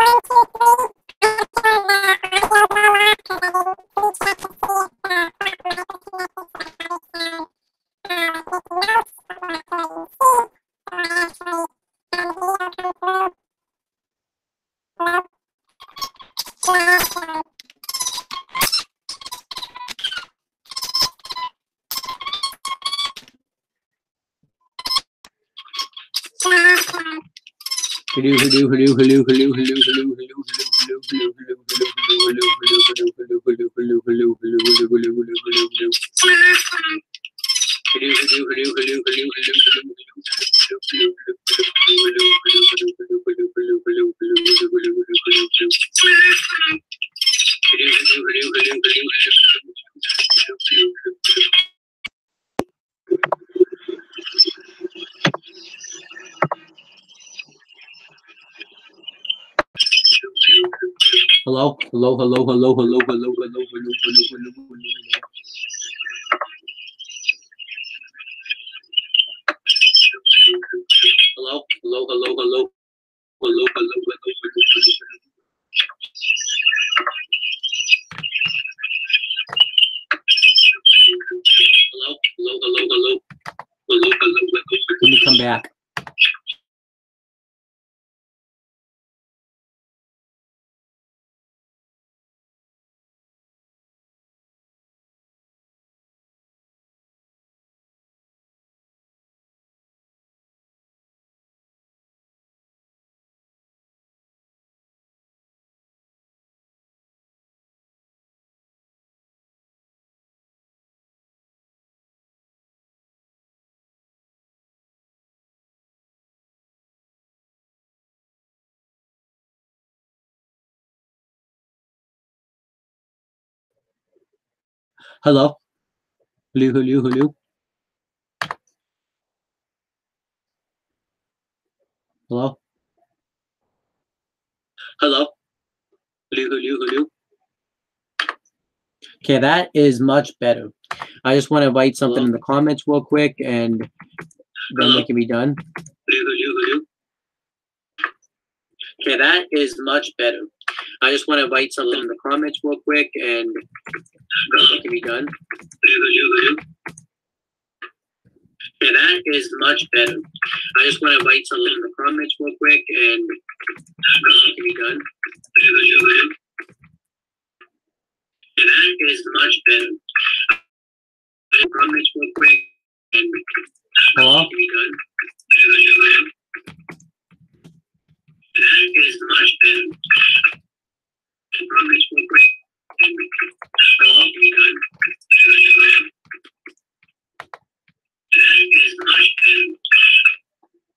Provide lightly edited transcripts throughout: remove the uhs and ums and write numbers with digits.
Hello, hello, hello, hello, hello, hello, hello, hello, hello, hello, hello. Hello, hello, hello, hello, hello, hello, hello. Hello, hello, hello, hello, hello, hello, hello. Let me come back. Hello. Hello, hello, hello. Hello. Hello. Hello, hello, hello. Okay, that is much better. I just want to write something in the comments real quick, and then we can be done. Hello, hello, hello. Okay, that is much better. I just want to write something in the comments real quick, and then we can be done. Okay, that is much better. I just want to write something in the comments real quick, and then we can be done. Okay, that is much better. Comments real quick, and hello? Can be done. That is much better. Comments real quick, and hello? Can be done. That is much better.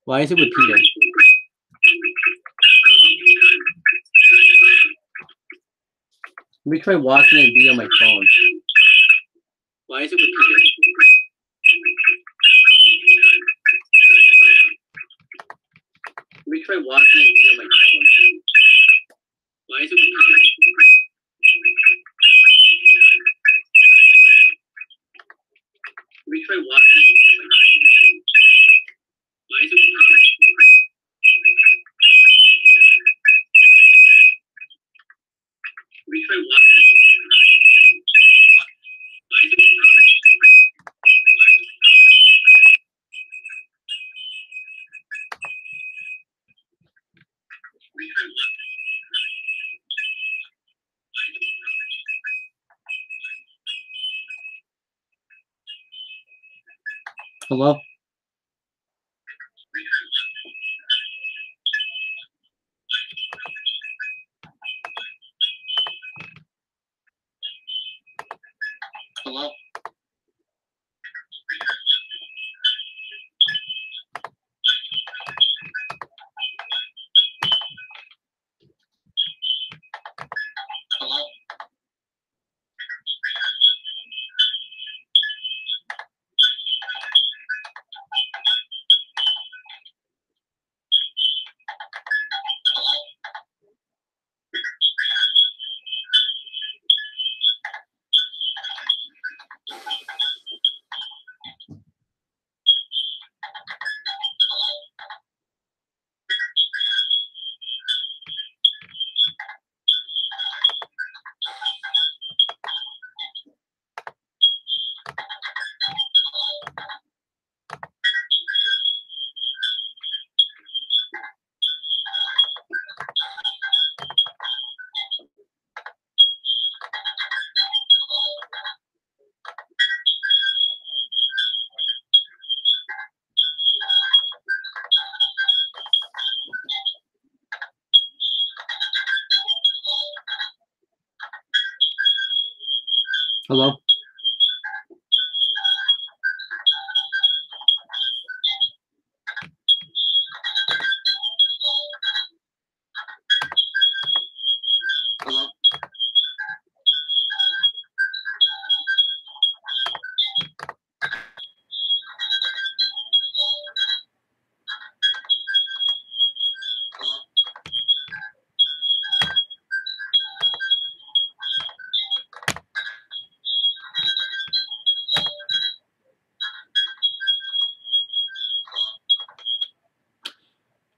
Why is it repeating? Let me try watching a video on my phone. Why is it repeating? Let me try watching a video on my phone. Why is it repeating? Let me try watching a video on my phone. Why is it repeating? Let me try watching a video on my phone. Why is it repeating? Hello? Hello? Hello? Hello? Hello?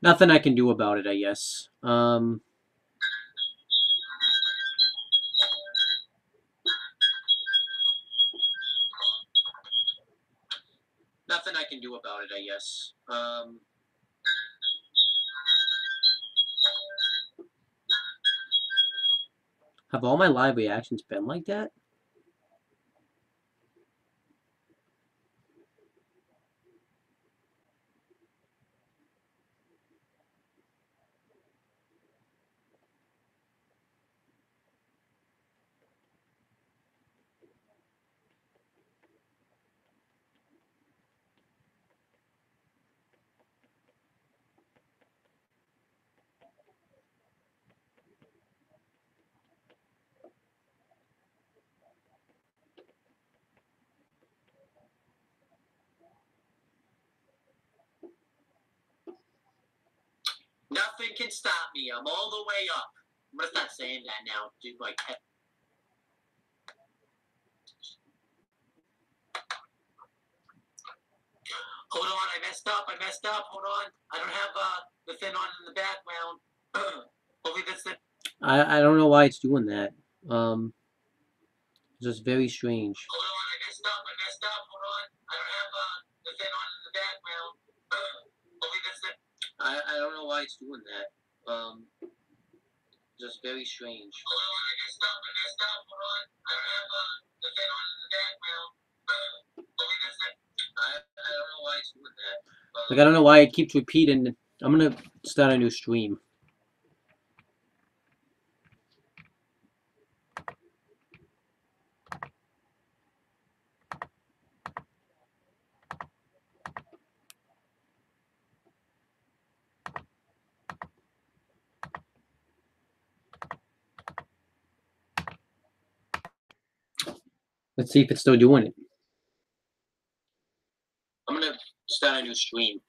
Nothing I can do about it, I guess. Nothing I can do about it, I guess. Have all my live reactions been like that? Nothing can stop me. I'm all the way up. I'm gonna start saying that now. Dude, like, hold on, I messed up. Hold on. I don't have the thing on in the background. Hopefully that's it. I don't know why it's doing that. It's just very strange. Hold on, I messed up. Hold on. I don't have the thing on in the background. Hopefully that's it. I don't know why it's doing that. Just very strange. Hold on, I messed up. Hold on. I don't have the thing on in the background. Hopefully that's it. I don't know why it's doing that. Like, I don't know why it keeps repeating. I'm gonna start a new stream. Let's see if it's still doing it. I'm gonna start a new stream.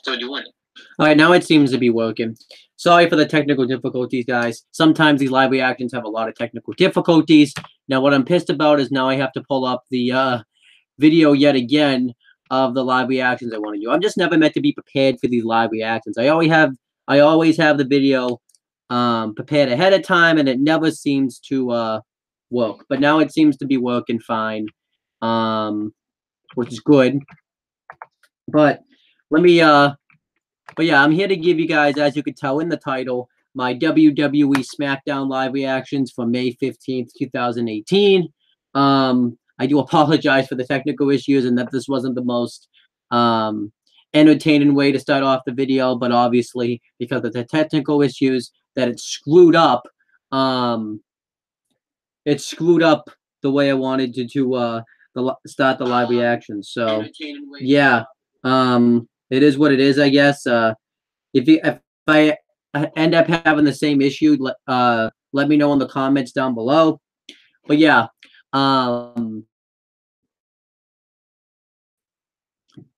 Still doing it. All right, now it seems to be working. Sorry for the technical difficulties, guys. Sometimes these live reactions have a lot of technical difficulties. Now, what I'm pissed about is now I have to pull up the video yet again of the live reactions I want to do. I'm just never meant to be prepared for these live reactions. I always have the video prepared ahead of time, and it never seems to work. But now it seems to be working fine, which is good. But let me but yeah, I'm here to give you guys, as you could tell in the title, my WWE Smackdown live reactions for May 15th, 2018. I do apologize for the technical issues and that this wasn't the most entertaining way to start off the video, but obviously because of the technical issues that it screwed up the way I wanted to start the live reactions. So yeah, it is what it is, I guess. If I end up having the same issue, let me know in the comments down below. But yeah,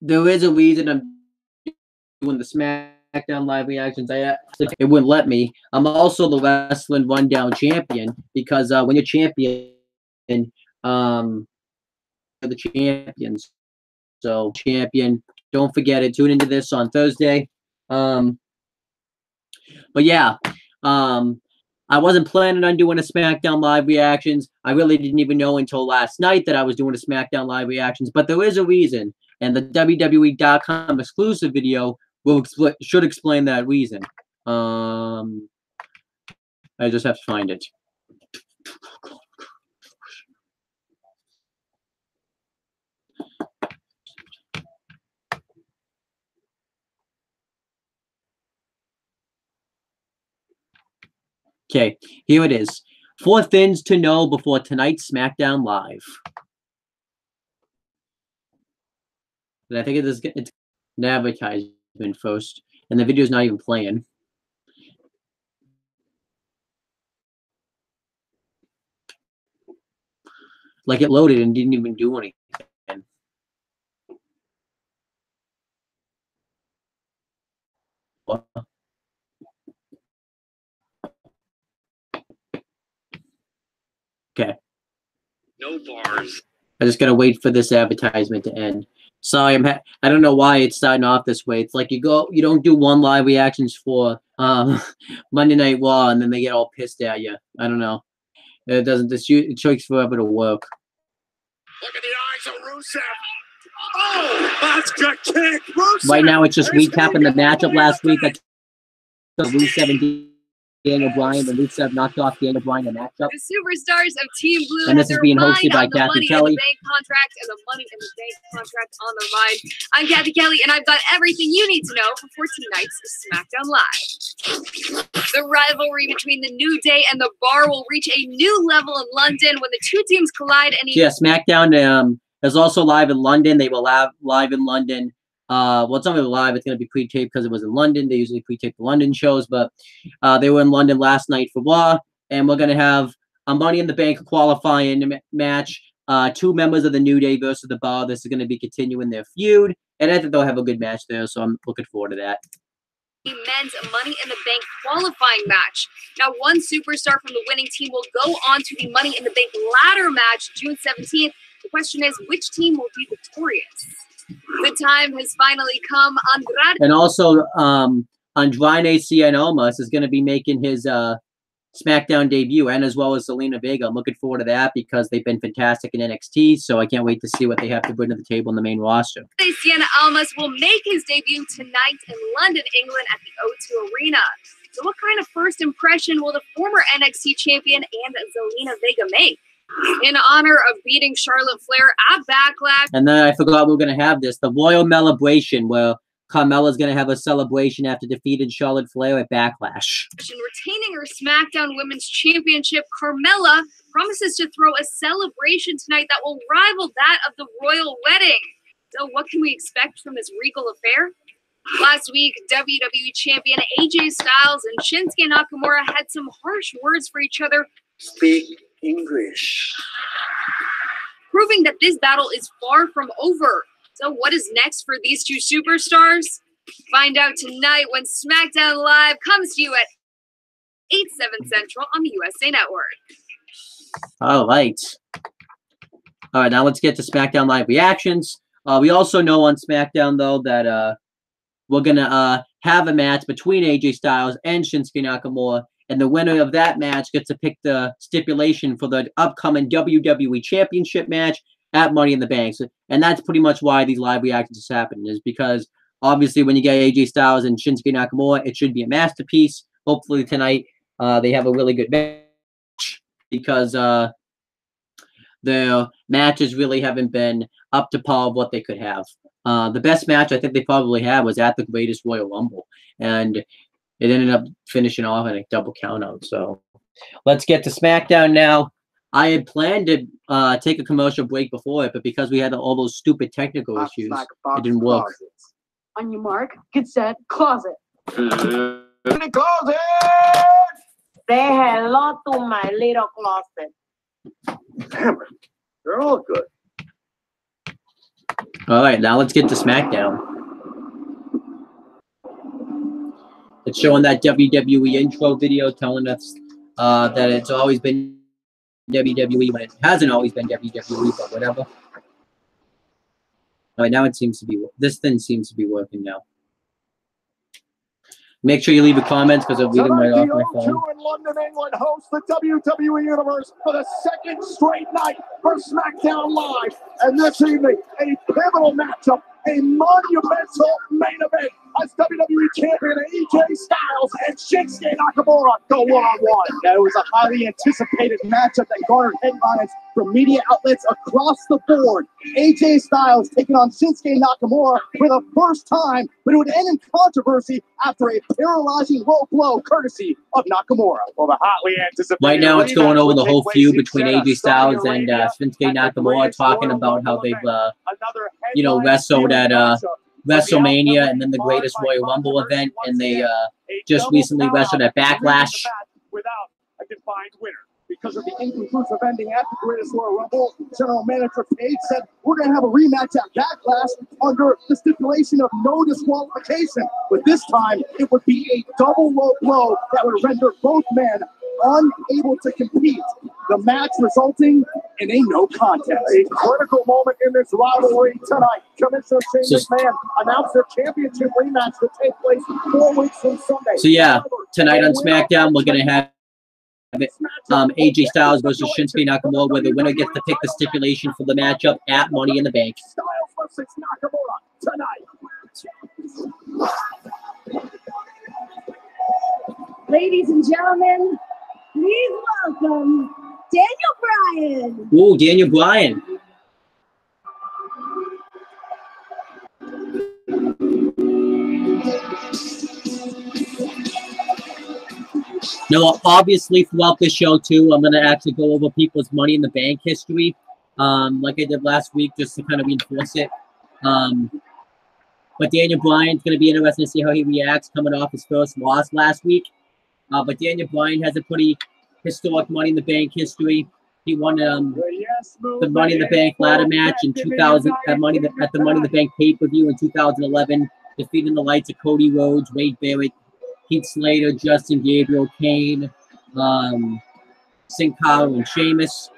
there is a reason I'm doing the SmackDown live reactions. It wouldn't let me. I'm also the Wrestling Rundown champion because when you're champion, you're the champions. So champion, don't forget it. Tune into this on Thursday. But yeah, I wasn't planning on doing a SmackDown live reactions. I really didn't even know until last night that I was doing a SmackDown live reactions. But there is a reason, and the WWE.com exclusive video should explain that reason. I just have to find it. Okay, here it is. 4 things to know before tonight's SmackDown Live. And I think it's an advertisement first, and the video's not even playing. Like it loaded and didn't even do anything. Okay. No bars. I just gotta wait for this advertisement to end. Sorry, I don't know why it's starting off this way. It's like you don't do 1 live reactions for Monday Night Raw, and then they get all pissed at you. I don't know. It doesn't. It takes forever to work. Look at the eyes of Rusev. Oh, that's good kick. Rusev. Right now, it's just recapping the matchup last week. Rusev and Daniel Bryan, and Rusev knocked off Daniel Bryan in the matchup. The superstars of Team Blue and this is being hosted by Kathy Kelly. The Bank contract and the Money in the Bank contract on their mind. I'm Kathy Kelly, and I've got everything you need to know before tonight's SmackDown Live. The rivalry between the New Day and the Bar will reach a new level in London when the 2 teams collide. And yeah, SmackDown is also live in London. They will live in London. Well, it's not really live. It's going to be pre-taped because it was in London. They usually pre-tape the London shows, but they were in London last night for Raw, and we're going to have a Money in the Bank qualifying match. 2 members of the New Day versus the Bar. This is going to be continuing their feud, and I think they'll have a good match there, so I'm looking forward to that. Men's Money in the Bank qualifying match. Now, 1 superstar from the winning team will go on to the Money in the Bank ladder match June 17th. The question is, which team will be victorious? The time has finally come. Andrade. And also, Andrade Cien Almas is going to be making his SmackDown debut, and as well as Zelina Vega. I'm looking forward to that because they've been fantastic in NXT, so I can't wait to see what they have to bring to the table in the main roster. Cien Almas will make his debut tonight in London, England at the O2 Arena. So what kind of first impression will the former NXT champion and Zelina Vega make? In honor of beating Charlotte Flair at Backlash. And then I forgot we were going to have this, the Royal Celebration, where Carmella's going to have a celebration after defeating Charlotte Flair at Backlash. Retaining her SmackDown Women's Championship, Carmella promises to throw a celebration tonight that will rival that of the Royal Wedding. So what can we expect from this regal affair? Last week, WWE Champion AJ Styles and Shinsuke Nakamura had some harsh words for each other. Speak English. Proving that this battle is far from over. So what is next for these 2 superstars? Find out tonight when SmackDown Live comes to you at 8/7 Central on the USA Network. All right. All right, now let's get to SmackDown Live reactions. We also know on SmackDown, though, that we're going to have a match between AJ Styles and Shinsuke Nakamura. And the winner of that match gets to pick the stipulation for the upcoming WWE Championship match at Money in the Bank. And that's pretty much why these live reactions happen, is because obviously when you get AJ Styles and Shinsuke Nakamura, it should be a masterpiece. Hopefully tonight they have a really good match because the matches really haven't been up to par of what they could have. The best match I think they probably had was at the Greatest Royal Rumble. And it ended up finishing off in a double countout. So let's get to SmackDown now. I had planned to take a commercial break before it, but because we had all those stupid technical issues, it didn't work. Closets. On your mark, get set, closet. In the closet! Say hello to my little closet. Damn it. They're all good. All right, now let's get to SmackDown. It's showing that WWE intro video telling us that it's always been WWE when it hasn't always been WWE, but whatever. All right, now it seems to be, this thing seems to be working now. Make sure you leave a comment because I'll read them right off my phone. O2 in London, England hosts the WWE Universe for the 2nd straight night for SmackDown Live. And this evening, a pivotal matchup, a monumental main event. as WWE Champion AJ Styles and Shinsuke Nakamura go one-on-one. Now, it was a highly anticipated matchup that garnered headlines from media outlets across the board. AJ Styles taking on Shinsuke Nakamura for the first time, but it would end in controversy after a paralyzing low blow courtesy of Nakamura. Well, the hotly anticipated right now it's going over the whole feud between AJ Styles and Arabia Shinsuke Nakamura, talking about how they've, Another you know, wrestled at matchup. WrestleMania and then the Greatest Royal Rumble event, and they just recently wrestled at Backlash. Without a defined winner. Because of the inconclusive ending at the Greatest Royal Rumble, General Manager Page said, we're going to have a rematch at Backlash under the stipulation of no disqualification. But this time, it would be a double low blow that would render both men unable to compete. The match resulting in a no contest. A critical moment in this rivalry tonight. Commissioner Shane McMahon announced their championship rematch to take place 4 weeks from Sunday. So yeah, tonight on SmackDown, we're going to have AJ Styles versus Shinsuke Nakamura, where the winner gets to pick the stipulation for the matchup at Money in the Bank. Styles versus Nakamura tonight. Ladies and gentlemen, please welcome Daniel Bryan. Ooh, Daniel Bryan. Now, obviously, throughout this show, too, I'm going to actually go over people's Money in the Bank history, like I did last week, just to kind of reinforce it. But Daniel Bryan's going to be interesting to see how he reacts coming off his first loss last week. But Daniel Bryan has a pretty historic Money in the Bank history. He won the Money in the Bank ladder match in 2000 at the Money in the Bank pay-per-view in 2011, defeating the likes of Cody Rhodes, Wade Barrett, Heath Slater, Justin Gabriel, Kane, Sin Cara, and Sheamus.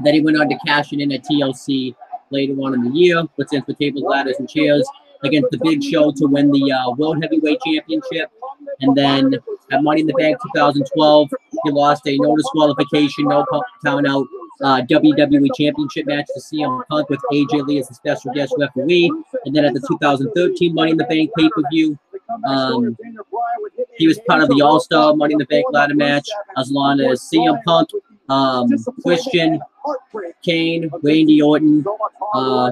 Then he went on to cash in at TLC later on in the year, with stands for tables, ladders, and chairs, against the Big Show to win the World Heavyweight Championship. And then at Money in the Bank 2012, he lost a no disqualification, no count out WWE Championship match to CM Punk with AJ Lee as the special guest referee. And then at the 2013 Money in the Bank pay-per-view, he was part of the All-Star Money in the Bank ladder match, as long as CM Punk, Christian, Kane, Randy Orton,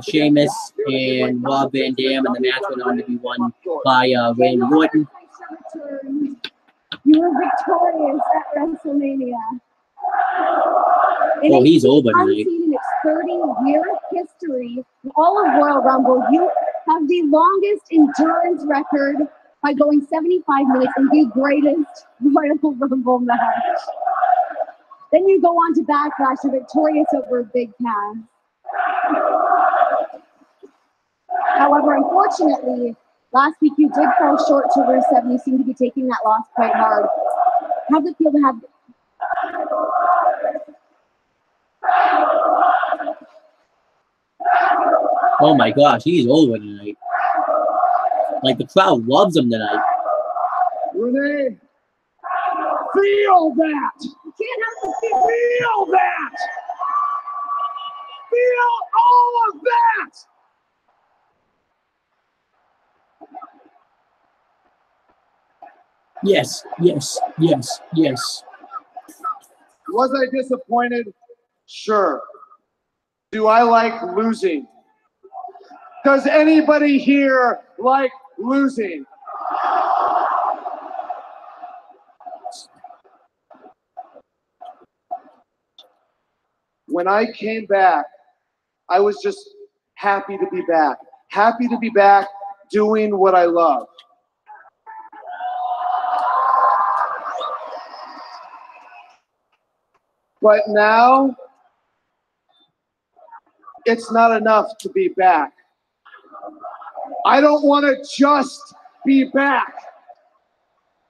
Sheamus, and Rob Van Dam, and the match went on to be won by Randy Orton. You were victorious at WrestleMania. Oh, he's over tonight. Unseen in its 30-year history, in all of Royal Rumble, you have the longest endurance record by going 75 minutes in the greatest Royal Rumble match. Then you go on to Backlash, you're victorious over Big Cass. However, unfortunately, last week you did fall short to Rusev, and you seem to be taking that loss quite hard. How does it feel to have... Oh my gosh, he's over tonight. Like, the crowd loves him tonight. Renee, feel that! You can't have to Feel that! Feel all of that! Yes, yes, yes, yes. Was I disappointed? Sure. Do I like losing? Does anybody here like losing? When I came back, I was just happy to be back. Happy to be back doing what I love. But now, it's not enough to be back. I don't want to just be back.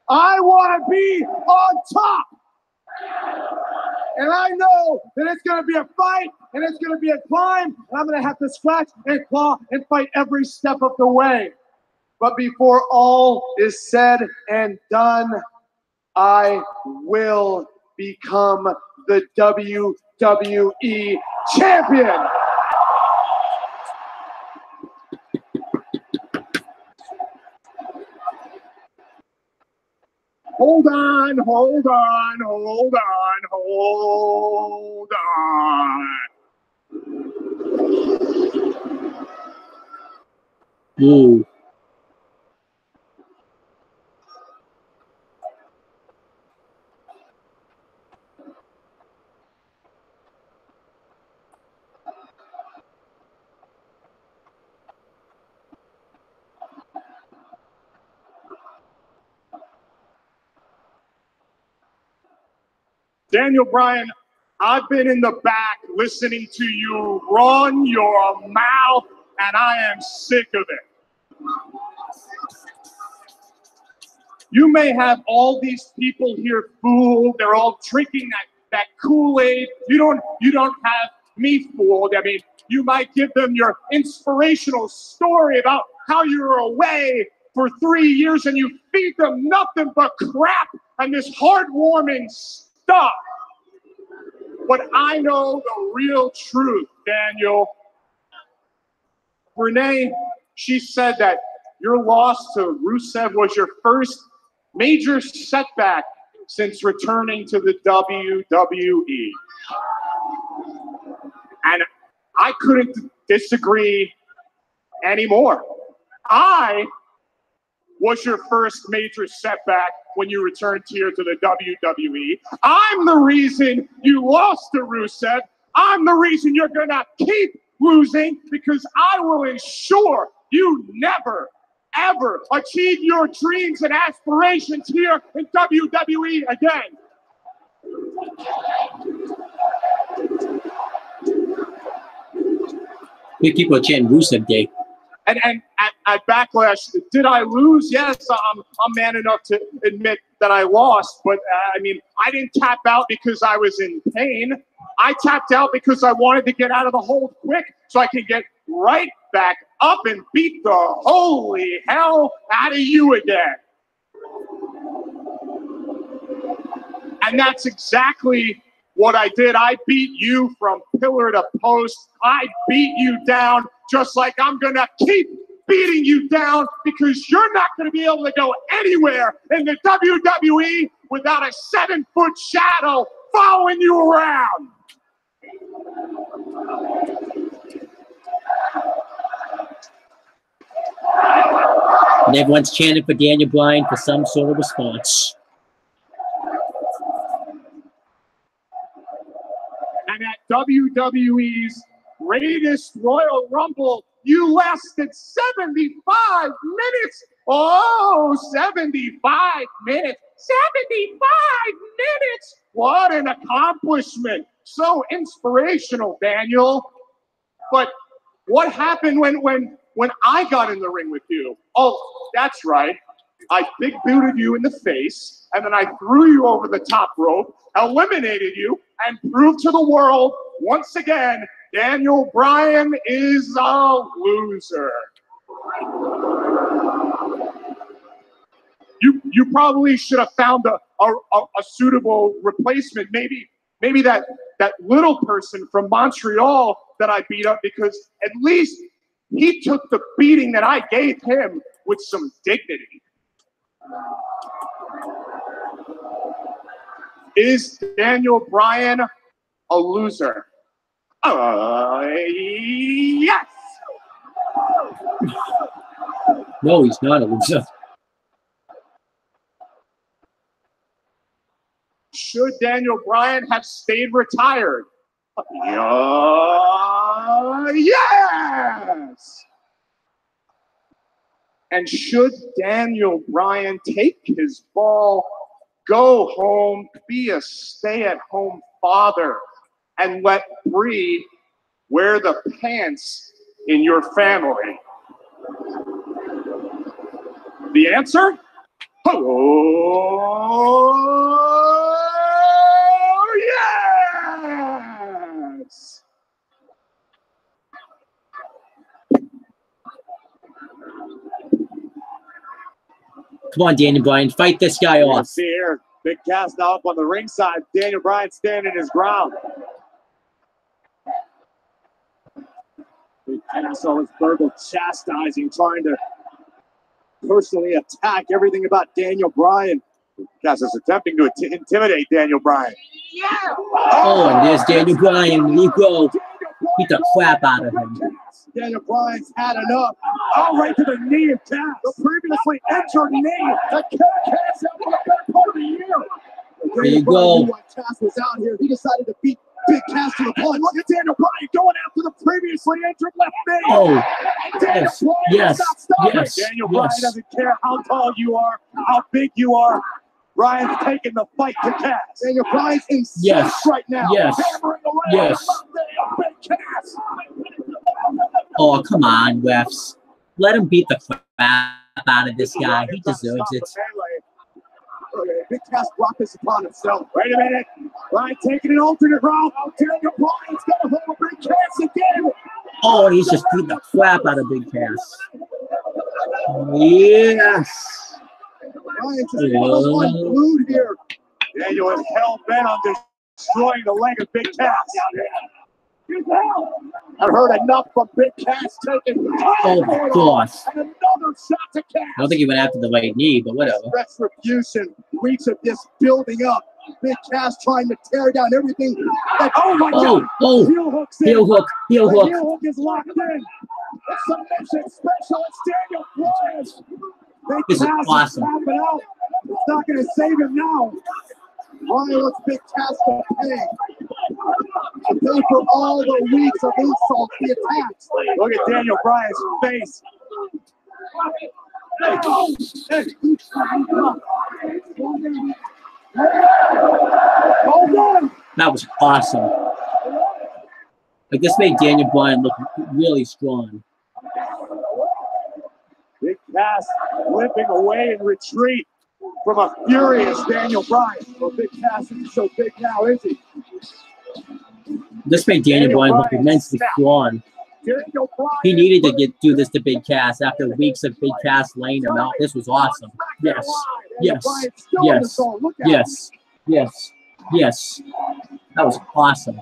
I want to be on top. And I know that it's going to be a fight, and it's going to be a climb, and I'm going to have to scratch and claw and fight every step of the way. But before all is said and done, I will become the WWE Champion. Hold on, hold on, hold on, hold on. Ooh. Daniel Bryan, I've been in the back listening to you run your mouth, and I am sick of it. You may have all these people here fooled. They're all drinking that Kool-Aid. You don't have me fooled. I mean, you might give them your inspirational story about how you were away for 3 years and you feed them nothing but crap and this heartwarming stuff. But I know the real truth, Daniel. Renee, she said that your loss to Rusev was your first major setback since returning to the WWE. And I couldn't disagree anymore. I was your first major setback when you returned here to the WWE. I'm the reason you lost to Rusev. I'm the reason you're going to keep losing, because I will ensure you never, ever achieve your dreams and aspirations here in WWE again. People are chanting Rusev Day. And at Backlash, did I lose? Yes, I'm man enough to admit that I lost. But, I mean, I didn't tap out because I was in pain. I tapped out because I wanted to get out of the hold quick so I could get right back up and beat the holy hell out of you again. And that's exactly what I did. I beat you from pillar to post. I beat you down just like I'm going to keep beating you down, because you're not going to be able to go anywhere in the WWE without a 7-foot shadow following you around. And everyone's chanting for Daniel Bryan for some sort of response. And at WWE's greatest Royal Rumble, you lasted 75 minutes. Oh, 75 minutes. 75 minutes. What an accomplishment. So inspirational, Daniel. But what happened when I got in the ring with you? Oh, that's right. I big booted you in the face, and then I threw you over the top rope, eliminated you, and proved to the world once again, Daniel Bryan is a loser. You probably should have found a suitable replacement. Maybe that little person from Montreal that I beat up, because at least he took the beating that I gave him with some dignity. Is Daniel Bryan a loser? Yes. No, he's not a loser. Should Daniel Bryan have stayed retired? Yes. And should Daniel Bryan take his ball, go home, be a stay-at-home father, and let Bree wear the pants in your family? The answer? Oh, yes! Come on, Daniel Bryan, fight this guy off. See here, big cast now up on the ringside. Daniel Bryan standing his ground. Big cast, all his verbal chastising, trying to personally attack everything about Daniel Bryan. Cass is attempting to intimidate Daniel Bryan. Oh, and there's Daniel Bryan. There you go. Beat the crap out of him. Daniel Bryan's had enough. Oh, right to the knee of Cass. The previously injured knee that kept Cass out for the better part of the year. There you go. Knew why Cass was out here. He decided to beat Big Cass to the punch. Look at Daniel Bryan going after the previously injured left knee. Oh, Daniel yes, Bryan yes, does not stop yes, it. Daniel Bryan doesn't care how tall you are, how big you are. Bryan's taking the fight to Cass. Daniel Bryan's in Yes, right now. yes, Hammering away yes. on the left knee of Big Cass. Oh, come on, refs. Let him beat the crap out of this guy. He deserves it. Okay, Big Cass brought this upon himself. Wait a minute. Bryan taking an alternate route. Oh, Daniel Bryan's got a hold of Big Cass again. Oh, he's just beating the crap out of Big Cass. Yes. Bryan's just unglued here. Daniel is hell-bent on destroying the leg of Big Cass. I've heard enough from Big Cass taking. Oh, my gosh. And another shot to Cass. I don't think he went after the right knee, but whatever. Retribution, weeks of this building up. Big Cass trying to tear down everything. Oh my God! Oh, heel hook's in. heel hook, heel The hook. heel hook is locked in. The submission specialist Daniel Bryan. Big This is Cass awesome. tapping out. It's not going to save him now. Bryan wants Big Cass to pay. To pay for all the weeks of insults he attacks. Look at Daniel Bryan's face. Hold on. That was awesome. Like, this made Daniel Bryan look really strong. Big Cass limping away in retreat from a furious Daniel Bryan. Well, Big Cass isn't so big now, is he? This made Daniel Bryan look immensely strong. Daniel Bryan. He needed to do this to Big Cass after weeks of Big Cass laying him out. This was awesome. Yes, yes, yes, yes, yes, yes. That was awesome.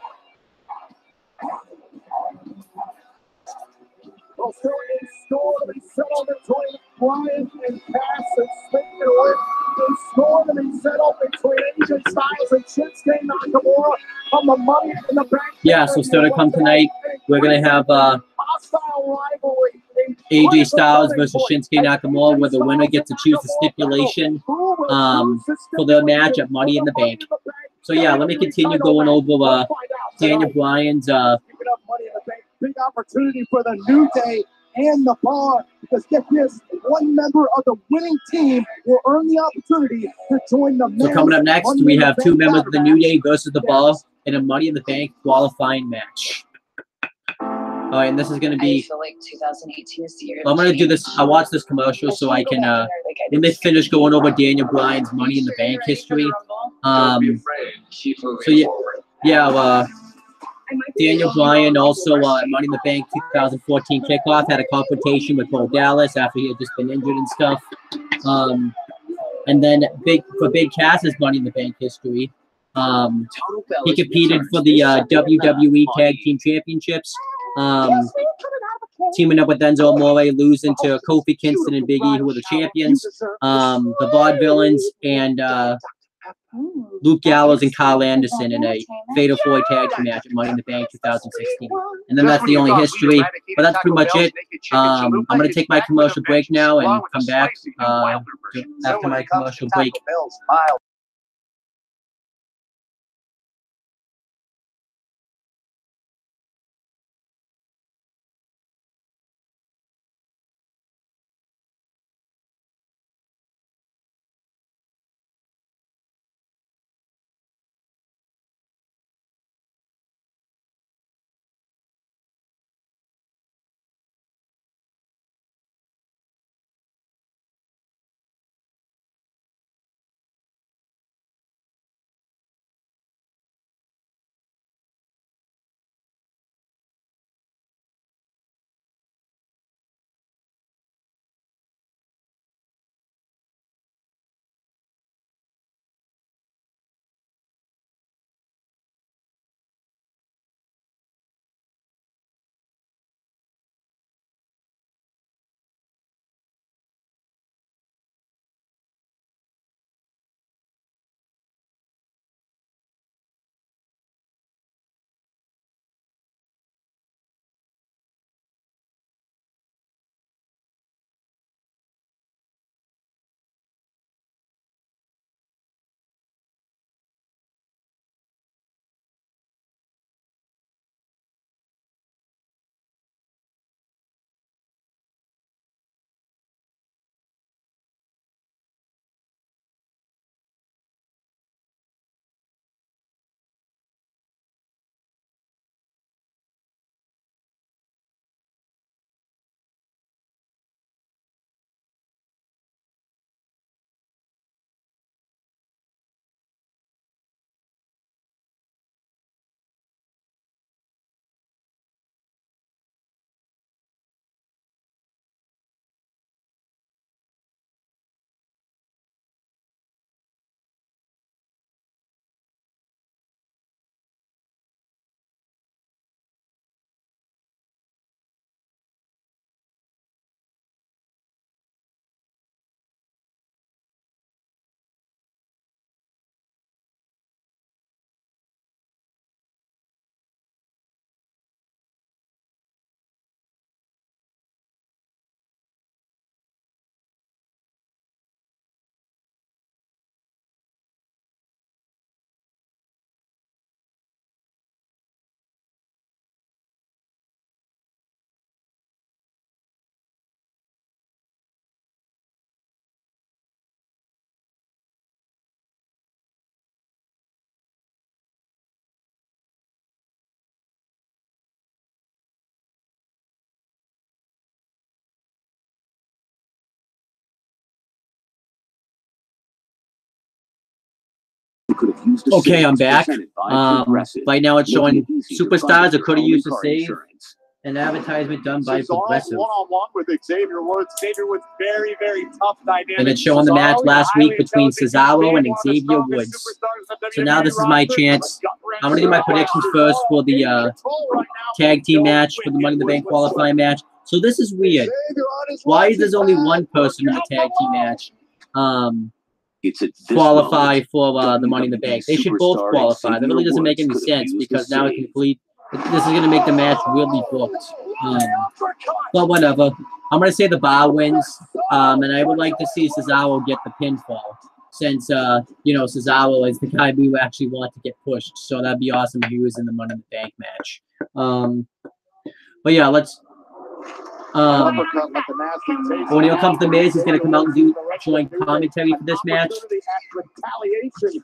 Well, still in store to be settled between Bryan and Cass, and speaking of it, in store to be settled between AJ Styles and Shinsuke Nakamura on the Money in the Bank. Yeah, so still to come tonight, we're going to have hostile rivalry. AJ Styles versus Shinsuke Nakamura, where the winner gets to choose the stipulation for their match at Money in the Bank. So yeah, let me continue going over Daniel Bryan's Big opportunity for the New Day and the Bar, because get this, one member of the winning team will earn the opportunity to join the So coming up next, we have two members of the New Day versus the Bar in a Money in the Bank qualifying match. All right, and this is going to be. I feel like 2018 is the year. I'm going to do this. I watched this commercial so I can. Let me finish going over Daniel Bryan's Money in the Bank history. So yeah. Daniel Bryan also at Money in the Bank 2014 kickoff had a confrontation with Paul Dallas after he had just been injured and stuff. And then for Big Cass's Money in the Bank history, he competed for the WWE Tag Team Championships, teaming up with Enzo Amore, losing to Kofi Kingston and Big E, who were the champions, the Vaudevillains, and Luke Gallows and Kyle Anderson in a Fatal 4 Tag Team match at Money in the Bank 2016. And then that's the only history, but that's pretty much it. I'm going to take my commercial break now and come back after my commercial break. Okay, I'm back. Right now it's showing superstars that could have used a save. An advertisement done by Progressive. One-on-one with Xavier Woods. Xavier Woods, very, very tough dynamic. And it's showing the match last week between Cesaro and Xavier Woods. So now this is my chance. I'm going to do my predictions first for the tag team match, for the Money in the Bank qualifying match. So this is weird. Why is there only one person in the tag team match qualify for the Money in the Bank? They should both qualify. That really doesn't make any sense because now this is going to make the match really booked. But whatever. I'm going to say the bar wins. And I would like to see Cesaro get the pinfall. Since, Cesaro is the guy we actually want to get pushed. So that'd be awesome if he was in the Money in the Bank match. But yeah, let's... when here comes the Miz, he's going to come out and do joint commentary for this match.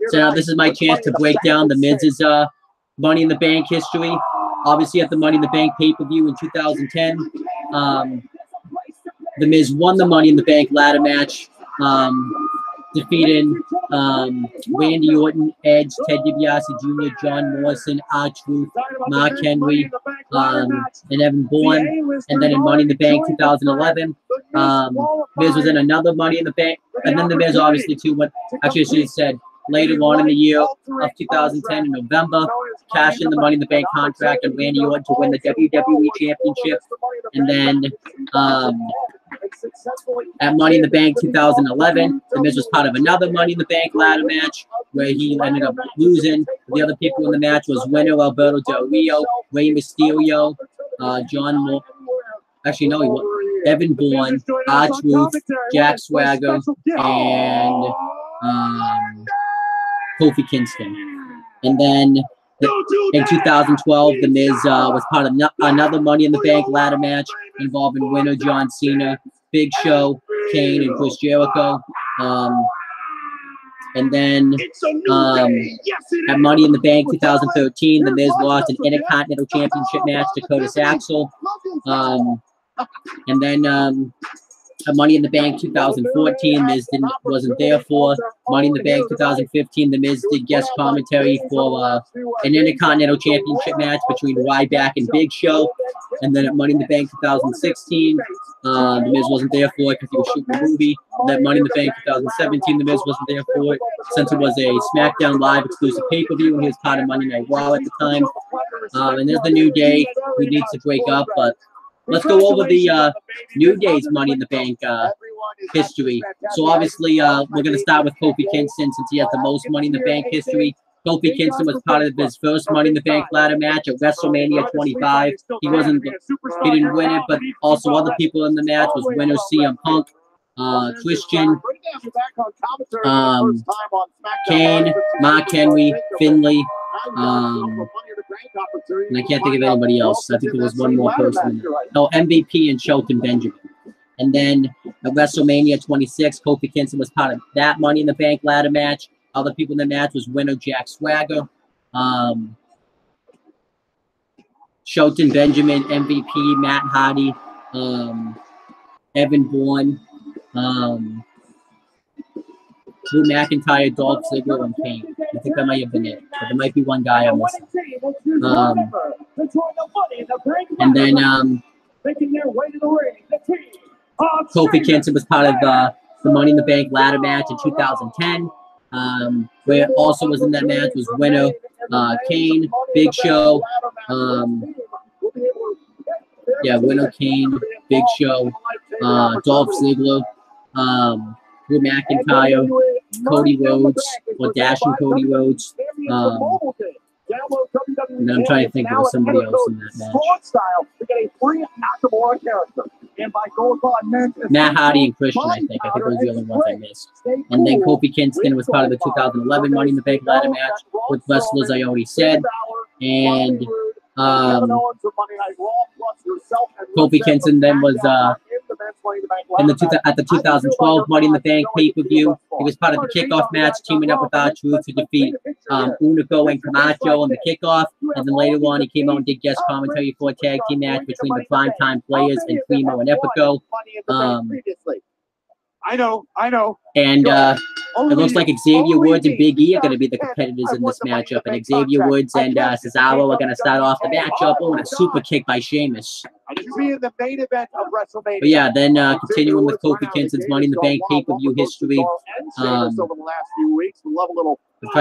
So now this is my chance to break down the Miz's Money in the Bank history. Obviously, at the Money in the Bank pay-per-view in 2010, the Miz won the Money in the Bank ladder match, defeating Randy Orton, Edge, Ted DiBiase Jr., John Morrison, R-Truth, Mark Henry, and Evan Bourne. And then in Money in the Bank 2011, Miz was in another Money in the Bank. And then the Miz obviously too, but actually I should have said later on in the year of 2010 in November, cashed in the Money in the Bank contract and Randy Orton to win the WWE Championship. And then at Money in the Bank 2011, the Miz was part of another Money in the Bank ladder match where he ended up losing. The other people in the match was winner Alberto Del Rio, Rey Mysterio, Evan Bourne, R-Truth, Jack Swagger, and Kofi Kingston. And then in 2012, The Miz was part of another Money in the Bank ladder match involving winner John Cena, Big Show, Kane, and Chris Jericho. And then at Money in the Bank 2013, The Miz lost an Intercontinental Championship match to Curtis Axel. And then at Money in the Bank 2014, Miz wasn't there for. Money in the Bank 2015, The Miz did guest commentary for an Intercontinental Championship match between Ryback and Big Show. And then at Money in the Bank 2016, The Miz wasn't there for it because he was shooting a movie. And then Money in the Bank 2017, The Miz wasn't there for it since it was a Smackdown Live exclusive pay-per-view and he was part of Monday Night Raw at the time. And there's the New Day who needs to break up, but let's go over the New Day's Money in the Bank history. So obviously, we're going to start with Kofi Kingston since he has the most Money in the Bank history. Kofi Kingston was part of his first Money in the Bank ladder match at WrestleMania 25. He didn't win it, but also other people in the match was winner CM Punk, Christian, Kane, Mark Henry, Finlay, and I can't think of anybody else. I think there was one more person. No, MVP and Shelton Benjamin. And then at WrestleMania 26, Kofi Kingston was part of that Money in the Bank ladder match. Other people in the match was winner Jack Swagger, Shelton Benjamin, MVP, Matt Hardy, Evan Bourne, Drew McIntyre, Dolph Ziggler, and Kane. I think that might have been it, but there might be one guy I'm missing. And then Kofi Kingston was part of the Money in the Bank ladder match in 2010. Where also was in that match was winner Kane, Big Show, winner Kane, Big Show, Dolph Ziggler, Drew McIntyre, Cody Rhodes, or Dashing Cody Rhodes. And I'm trying to think of somebody else in that match. Matt Hardy and Christian, I think. I think those are the only ones I missed. And then Kofi Kingston was part of the 2011 Money in the Bank ladder match with wrestlers I already said. And Kofi Kingston then was at the 2012 Money in the Bank pay-per-view. He was part of the kickoff match, teaming up with R-Truth to defeat Unico and Camacho in the kickoff. And then later on, he came out and did guest commentary for a tag team match between the Primetime Players and Primo and Epico. I know. And It looks like Xavier Woods and Big E are going to be the competitors in this matchup. And Xavier Woods and Cesaro are going to start off the matchup. Oh, and a super kick by Sheamus. The main event of WrestleMania. But yeah, then continuing with Kofi Kingston's Money in the Bank pay-per-view history. Over the last few weeks, love a little. So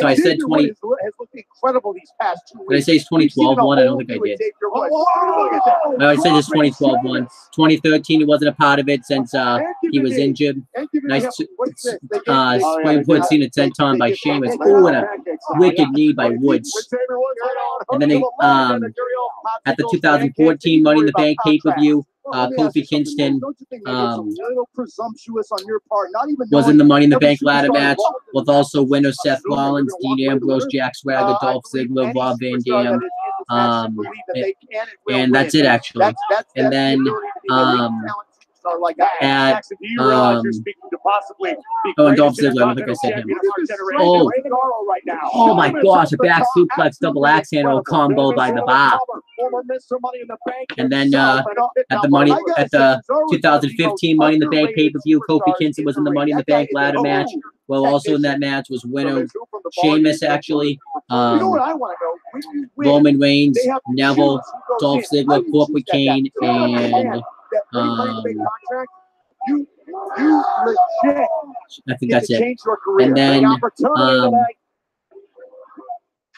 I said 20. Has looked incredible these past 2 weeks. Did I say it's 2012 one? I don't think I did. No, I said it's 2012 one. 2013, he wasn't a part of it since he was injured. Nice springboard seen at 10 ton by Sheamus. Oh, and a wicked knee by Woods. And then they, at the 2014 Money in the Bank pay-per-view, Kofi Kingston was in the Money in the Bank ladder match with also winner Seth Rollins, Dean Ambrose, Jack Swagger, Dolph Ziggler, Rob Van Dam, and that's it actually. And then at and Dolph Ziggler, I don't think I said him. Oh my gosh, a back suplex double axe handle combo by the bar. And then at the 2015 Money in the Bank pay-per-view, Kofi Kingston was in the Money in the Bank ladder match. Well, also in that match was winner Sheamus, actually. Roman Reigns, Neville, Dolph Ziggler, Corporate Kane, and I think that's it. And then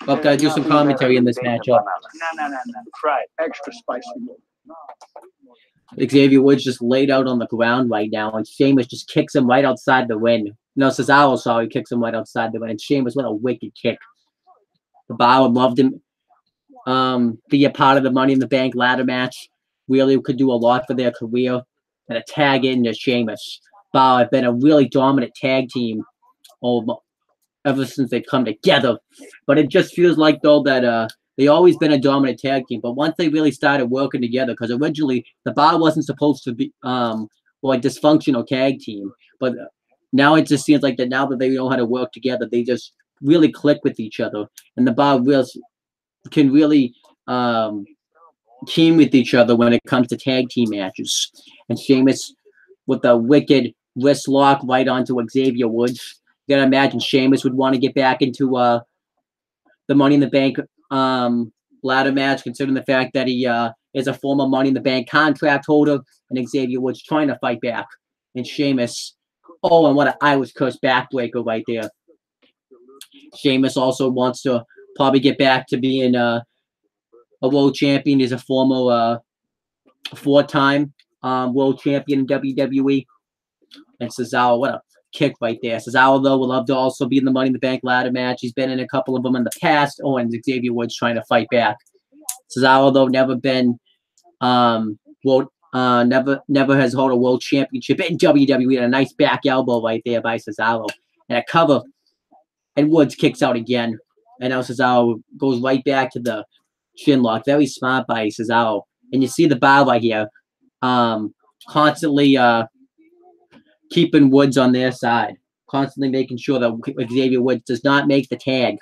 I've got to do some commentary in this matchup. No. Right. Extra spicy. Xavier Woods just laid out on the ground right now, and Sheamus just kicks him right outside the ring. No, Cesaro, sorry, kicks him right outside the ring. And Sheamus with a wicked kick. The Bar would love to be a part of the Money in the Bank ladder match. Really could do a lot for their career. And a tag in to Sheamus. Bar have been a really dominant tag team ever since they've come together. But it just feels like, though, that they always been a dominant tag team. But once they really started working together, because originally the Bar wasn't supposed to be a dysfunctional tag team. But now it just seems like that now that they know how to work together, they just really click with each other. And the Bar can really team with each other when it comes to tag team matches. And Sheamus with a wicked wrist lock right onto Xavier Woods. You gotta imagine Sheamus would want to get back into the Money in the Bank ladder match, considering the fact that he is a former Money in the Bank contract holder, and Xavier Woods trying to fight back. And Sheamus, oh, and what an Irish curse backbreaker right there. Sheamus also wants to probably get back to being a world champion. He's a former four-time world champion in WWE. And Cesaro, what a kick right there. Cesaro, though, would love to also be in the Money in the Bank ladder match. He's been in a couple of them in the past. Oh, and Xavier Woods trying to fight back. Cesaro, though, never been never has held a world championship in WWE. And a nice back elbow right there by Cesaro. And a cover. And Woods kicks out again. And now Cesaro goes right back to the chin lock. Very smart by Cesaro. And you see the Bar right here. Constantly keeping Woods on their side. Constantly making sure that Xavier Woods does not make the tag.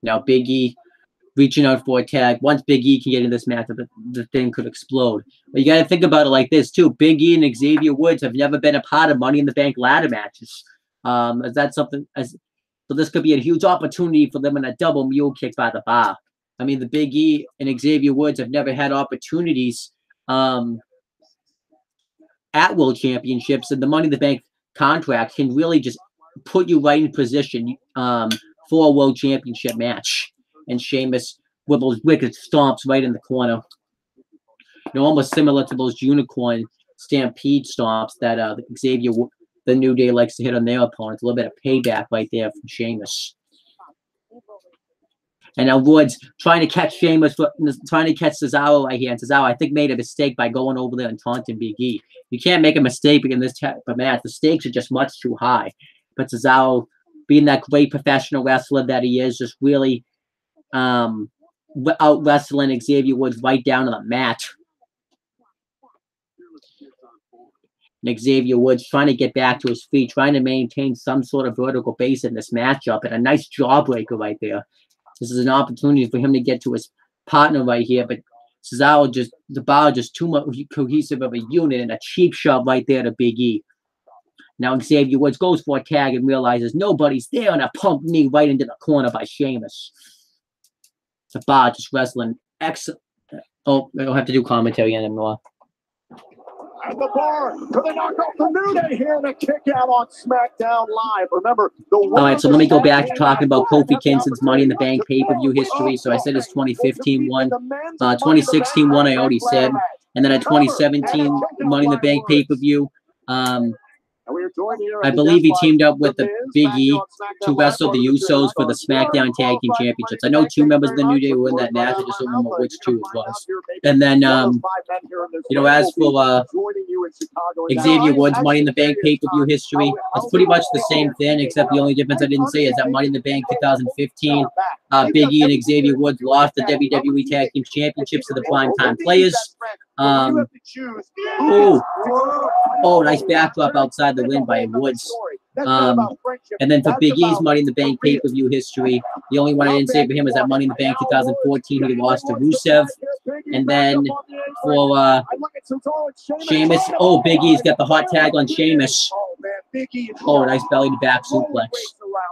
Now Big E reaching out for a tag. Once Big E can get in this match, the thing could explode. But you got to think about it like this, too. Big E and Xavier Woods have never been a part of Money in the Bank ladder matches. Is that something? So this could be a huge opportunity for them in a double mule kick by the Bar. I mean, the Big E and Xavier Woods have never had opportunities at World Championships, and the Money in the Bank contract can really just put you right in position for a World Championship match. And Sheamus with those wicked stomps right in the corner. You know, almost similar to those unicorn stampede stomps that Xavier, the New Day, likes to hit on their opponents. A little bit of payback right there from Sheamus. And now Woods trying to catch Sheamus, trying to catch Cesaro right here. And Cesaro, I think, made a mistake by going over there and taunting Big E. You can't make a mistake in this type of match. The stakes are just much too high. But Cesaro, being that great professional wrestler that he is, just really out-wrestling Xavier Woods right down to the mat. And Xavier Woods trying to get back to his feet, trying to maintain some sort of vertical base in this matchup. And a nice jawbreaker right there. This is an opportunity for him to get to his partner right here, but Cesaro the Bar just too much cohesive of a unit and a cheap shot right there to Big E. Now Xavier Woods goes for a tag and realizes nobody's there, and a pump knee right into the corner by Sheamus. The Bar just wrestling excellent. Oh, I don't have to do commentary anymore. At the Bar for the knockout for New Day here in a kick out on SmackDown Live. Remember, all right, so let me go back to talking about Kofi Kingston's Money in the Bank pay-per-view history. So I said his 2015 one. 2016 one I already said. And then a 2017 Money in the Bank pay-per-view. I believe he teamed up with the Big E to wrestle the Usos for the SmackDown Tag Team Championships. I know 2 members of the New Day were in that match. I just don't remember which 2 it was. And then, you know, as for Xavier Woods' Money in the Bank pay-per-view history, it's pretty much the same thing, except the only difference I didn't say is that Money in the Bank 2015, Big E and Xavier Woods lost the WWE Tag Team Championships to the Primetime Players. Oh, nice backdrop outside the ring by Woods. And then for Big E's Money in the Bank pay-per-view history, the only one I didn't say for him is that Money in the Bank 2014, he lost to Rusev. And then for Sheamus, oh, Big E's got the hot tag on Sheamus. Oh, nice belly to back suplex.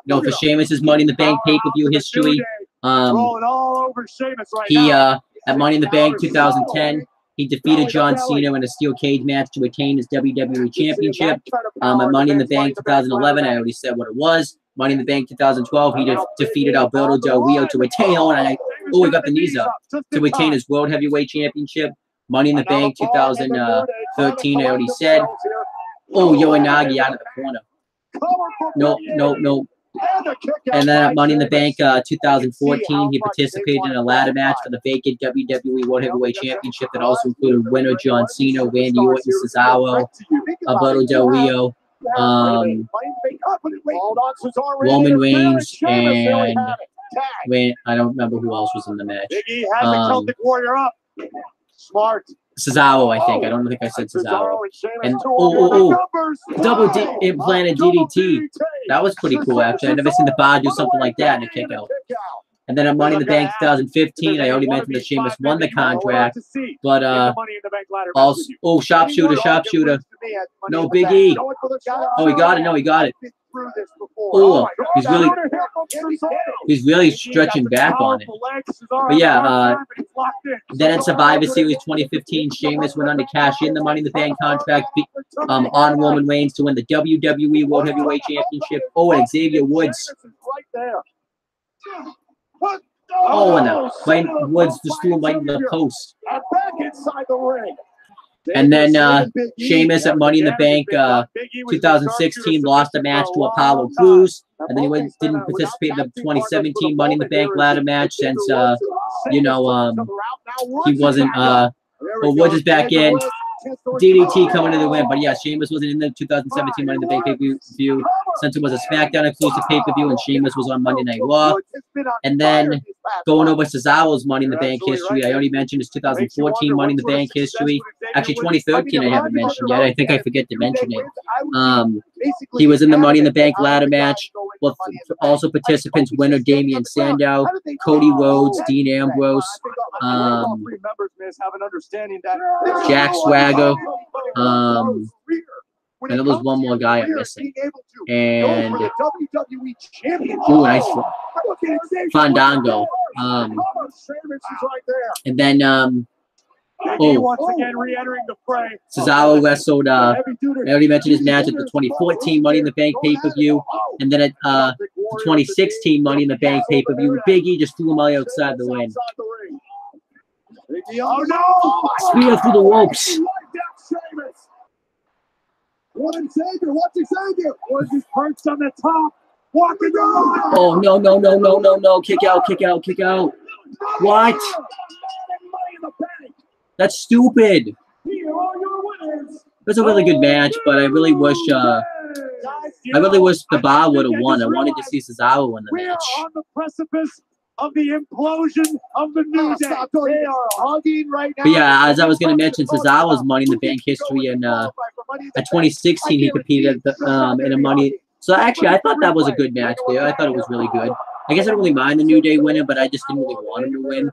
No, for Sheamus's Money in the Bank pay-per-view history, he at Money in the Bank 2010, he defeated John Cena in a steel cage match to retain his WWE Championship. At Money in the Bank 2011, I already said what it was. Money in the Bank 2012, he defeated Alberto Del Rio to retain. Oh, he got the knees up to retain his World Heavyweight Championship. Money in the Bank 2013, I already said. Oh, Yoanagi out of the corner. No. And then at Money in the Bank 2014, he participated in a ladder match for the vacant WWE World Heavyweight Championship that also included winner John Cena, Randy Orton, Cesaro, Alberto Del Rio, Roman Reigns, and I don't remember who else was in the match. Smart. Cesaro, I think. I don't think I said Cesaro. And double implanted DDT. That was pretty cool, actually. I've never seen the Bar do something like that in a kick out. And then at Money in the Bank 2015, I already mentioned that Sheamus won the contract, but also, sharpshooter. No, Big E. Oh, he got it. No, he got it. Oh, he's really stretching back on it. But yeah, then at Survivor Series 2015, Sheamus went on to cash in the Money in the Bank contract on Roman Reigns to win the WWE World Heavyweight Championship. Oh, and Xavier Woods. Oh, and Woods just threw him right in the post. And then Sheamus at Money in the Bank 2016 lost a match to Apollo Crews. And then he didn't participate in the 2017 Money in the Bank ladder match since, he wasn't, Woods is back in. DDT coming to the win. But yeah, Sheamus wasn't in the 2017 Money in the Bank pay-per-view since it was a SmackDown exclusive pay-per-view and Sheamus was on Monday Night Raw. And then going over Cesaro's Money in the Bank history, I already mentioned his 2014 Money in the Bank history. Actually, 2013 I haven't mentioned yet. I think I forget to mention it. He was in the Money in the Bank ladder match with also participants winner Damian Sandow, Cody Rhodes, Dean Ambrose, Jack Swagger, and there was one more guy I'm missing. And nice Fandango. And then Cesaro wrestled, I already mentioned his match at the 2014 Money in the Bank pay-per-view, and then at the 2016 Money in the Bank pay-per-view, Big E just threw him right outside the ring. Oh no! Spear through the ropes. What Xavier? What's Xavier? Was his perched on the top? Walking on. Oh no! Kick out! What? That's stupid. That's a really good match, but I really wish the Bar would have won. I wanted to see Cesaro win the match. On the precipice of the implosion of the New Day. They are hugging right now. But yeah, as I was going to mention, Cesaro's Money in the Bank history, and at 2016 he competed in a Money. So actually, I thought that was a good match there. I thought it was really good. I guess I don't really mind the New Day winning, but I just didn't really want him to win.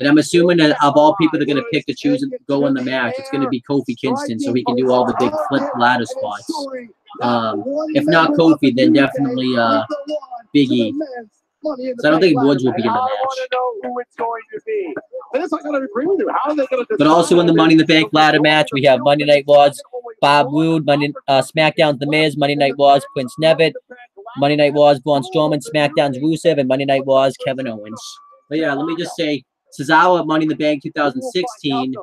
And I'm assuming that of all people they're going to pick to choose and go in the match, it's going to be Kofi Kingston, so he can do all the big flip ladder spots. If not Kofi, then definitely Big E. So I don't think Woods will be in the match. But also in the Money in the Bank ladder match, we have Monday Night Wars, Bob Roode, SmackDown's The Miz, Monday Night Wars, Prince Nevitt, Monday Night Wars, Braun Strowman, SmackDown's Rusev, and Monday Night Wars, Kevin Owens. But yeah, let me just say, Cesaro at Money in the Bank 2016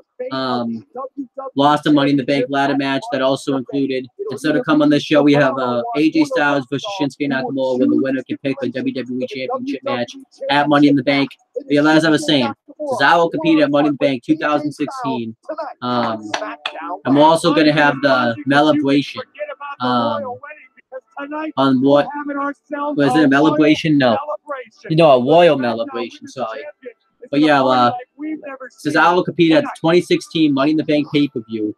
lost a Money in the Bank ladder match that also included, instead of come on this show, we have AJ Styles versus Shinsuke Nakamura, where the winner can pick the WWE Championship match at Money in the Bank. But yeah, as I was saying, Cesaro competed at Money in the Bank 2016. And we're also going to have the Celebration. On what was it, a Celebration? No. A Royal Celebration, sorry. But yeah, Cesaro competed at the 2016 Money in the Bank pay-per-view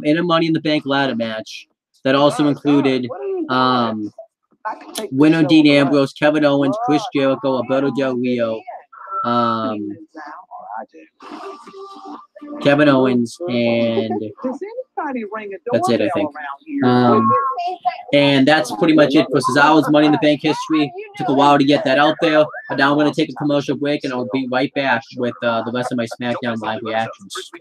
in a Money in the Bank ladder match that also included winner Dean Ambrose, Kevin Owens, Chris Jericho, Alberto Del Rio, Kevin Owens, and that's it, I think. And that's pretty much it for Cesaro's Money in the Bank history. Took a while to get that out there, but now I'm going to take a commercial break, and I'll be right back with the rest of my SmackDown live reactions.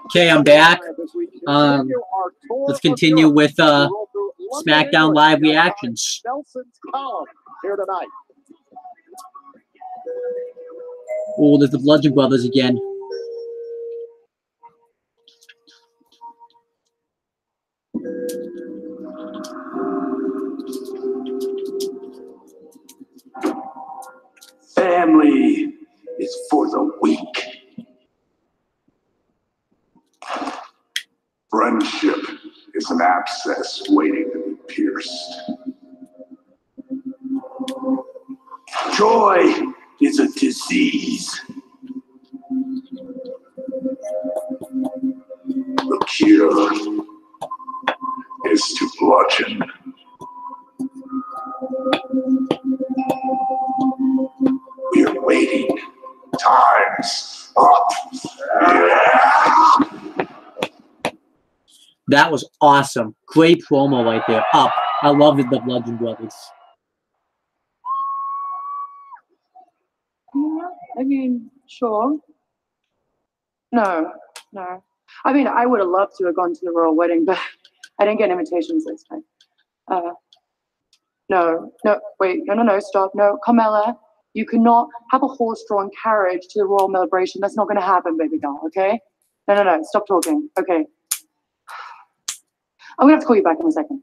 Okay, I'm back. Let's continue with SmackDown live reactions. Oh, there's the Bludgeon Brothers again. Family is for the weak. Friendship is an abscess waiting to be pierced. Joy is a disease. The cure is to bludgeon. We're waiting. Time's up. That was awesome. Great promo right there. Up. I love it, the Bludgeon Brothers. Yeah, I mean, sure. No. I mean, I would have loved to have gone to the royal wedding, but I didn't get invitations this time. No, wait, no, stop. No, Carmella, you cannot have a horse-drawn carriage to the royal celebration. That's not going to happen, baby doll, okay? No, stop talking. Okay. I'm going to have to call you back in a second.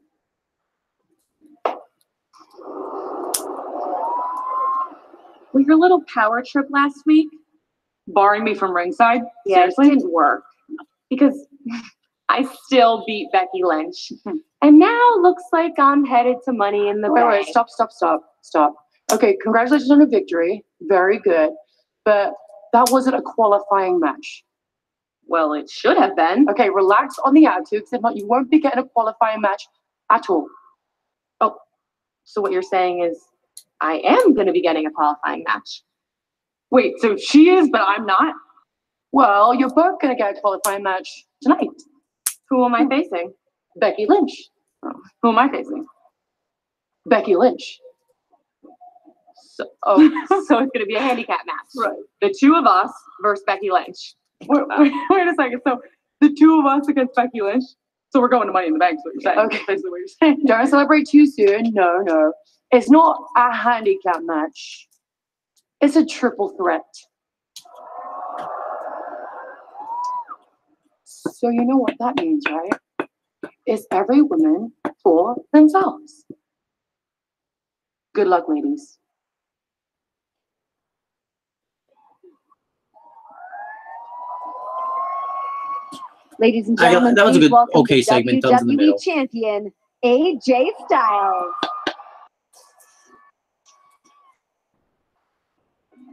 Well, your little power trip last week, Barring me from ringside? yeah, it Seriously? didn't work because I still beat Becky Lynch. And now looks like I'm headed to Money in the Bank. Wait, stop. Okay, congratulations on a victory. Very good. But that wasn't a qualifying match. Well, it should have been. Okay, relax on the attitude. If not, you won't be getting a qualifying match at all. Oh, so what you're saying is I am going to be getting a qualifying match. Wait, so she is, but I'm not? Well, you're both going to get a qualifying match tonight. Who am I facing? Becky Lynch. Who am I facing? Becky Lynch. So it's going to be a handicap match. Right. The two of us versus Becky Lynch. Wait a second. So the two of us against Becky Lynch. So we're going to Money in the Bank, is what you're saying. Okay. That's basically what you're saying. Don't celebrate too soon. No. It's not a handicap match. It's a triple threat. So you know what that means, right? It's every woman for themselves. Good luck, ladies. Ladies and gentlemen, that was a please good, welcome okay the segment. Thumbs in the middle. WWE champion, AJ Styles.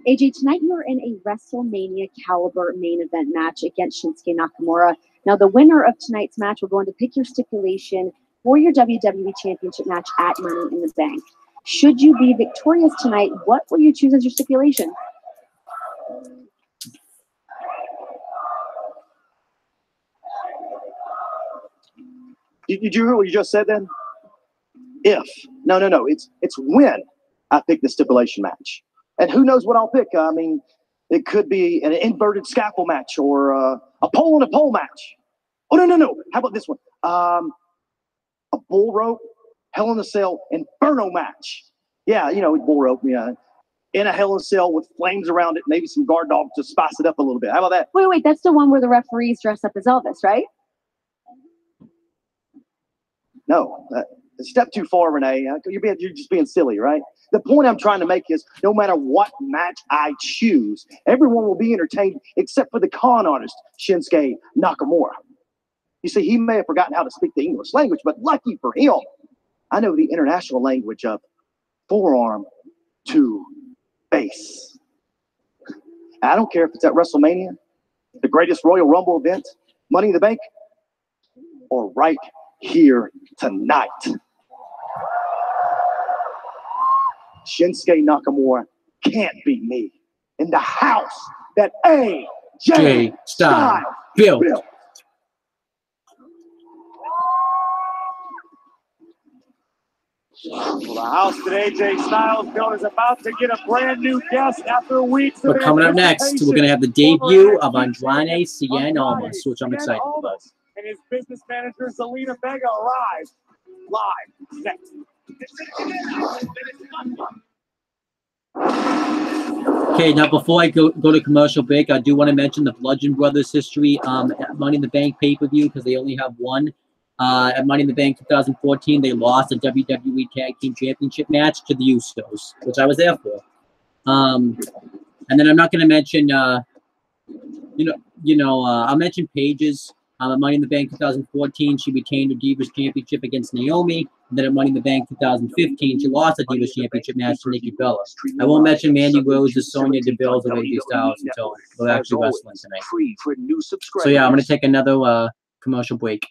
AJ, tonight you are in a WrestleMania caliber main event match against Shinsuke Nakamura. Now, the winner of tonight's match will go on to pick your stipulation for your WWE Championship match at Money in the Bank. Should you be victorious tonight, what will you choose as your stipulation? Did you hear what you just said then? If. No. It's when I pick the stipulation match. And who knows what I'll pick? I mean, it could be an inverted scaffold match or a pole on a pole match. Oh, no. How about this one? A bull rope, Hell in a Cell, Inferno match. Yeah, bull rope, yeah. In a Hell in a Cell with flames around it, maybe some guard dogs to spice it up a little bit. How about that? Wait, that's the one where the referees dress up as Elvis, right? No, a step too far, Renee. You're just being silly, right? The point I'm trying to make is no matter what match I choose, everyone will be entertained except for the con artist, Shinsuke Nakamura. You see, he may have forgotten how to speak the English language, but lucky for him, I know the international language of forearm to face. I don't care if it's at WrestleMania, the greatest Royal Rumble event, Money in the Bank, or right here tonight. Shinsuke Nakamura can't beat me in the house that AJ Styles built. Well, the house that AJ Styles built is about to get a brand new guest after weeks of But coming up next, we're going to have the debut of Andrade Cien Almas, which I'm excited about. And his business manager, Zelina Vega, arrives live next. Okay, now before I go to commercial break, I do want to mention the Bludgeon Brothers history at Money in the Bank pay-per-view because they only have one. At Money in the Bank 2014, they lost a WWE Tag Team Championship match to the Usos, which I was there for. And then I'm not going to mention, I'll mention Paige's. At Money in the Bank 2014, she retained her Divas Championship against Naomi. And then at Money in the Bank 2015, she lost the Divas Championship match to Nikki Bella. I won't mention Mandy Rose, Sonya Deville, or AJ Styles until we're actually wrestling tonight. So yeah, I'm going to take another commercial break.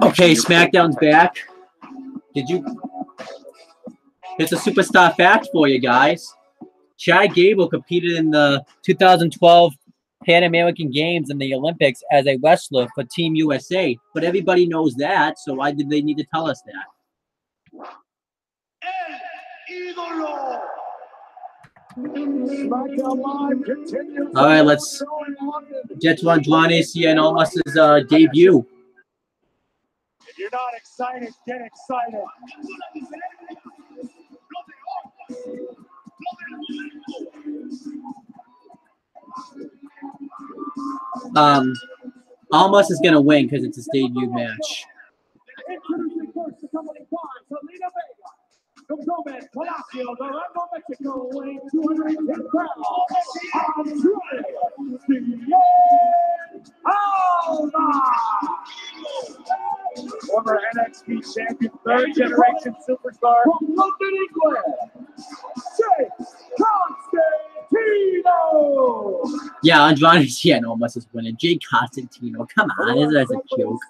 Okay, SmackDown's back. It's a superstar fact for you guys. Chad Gable competed in the 2012 Pan American Games and the Olympics as a wrestler for Team USA. But everybody knows that, so why did they need to tell us that? All right, let's get to Andrade Cien Almas's debut. If you're not excited, get excited. Almas is gonna win because it's his debut match. Introducing first the company bonds, Selena Vega. From Gomez, Palacio, Durango, Mexico, weighing 210 pounds. Andrade Cien Almas. Former NXT champion, third generation superstar from London, England. Jake Constantino. Yeah, Andrade Cien Almas is winning. Jake Constantino, come on, that's a joke.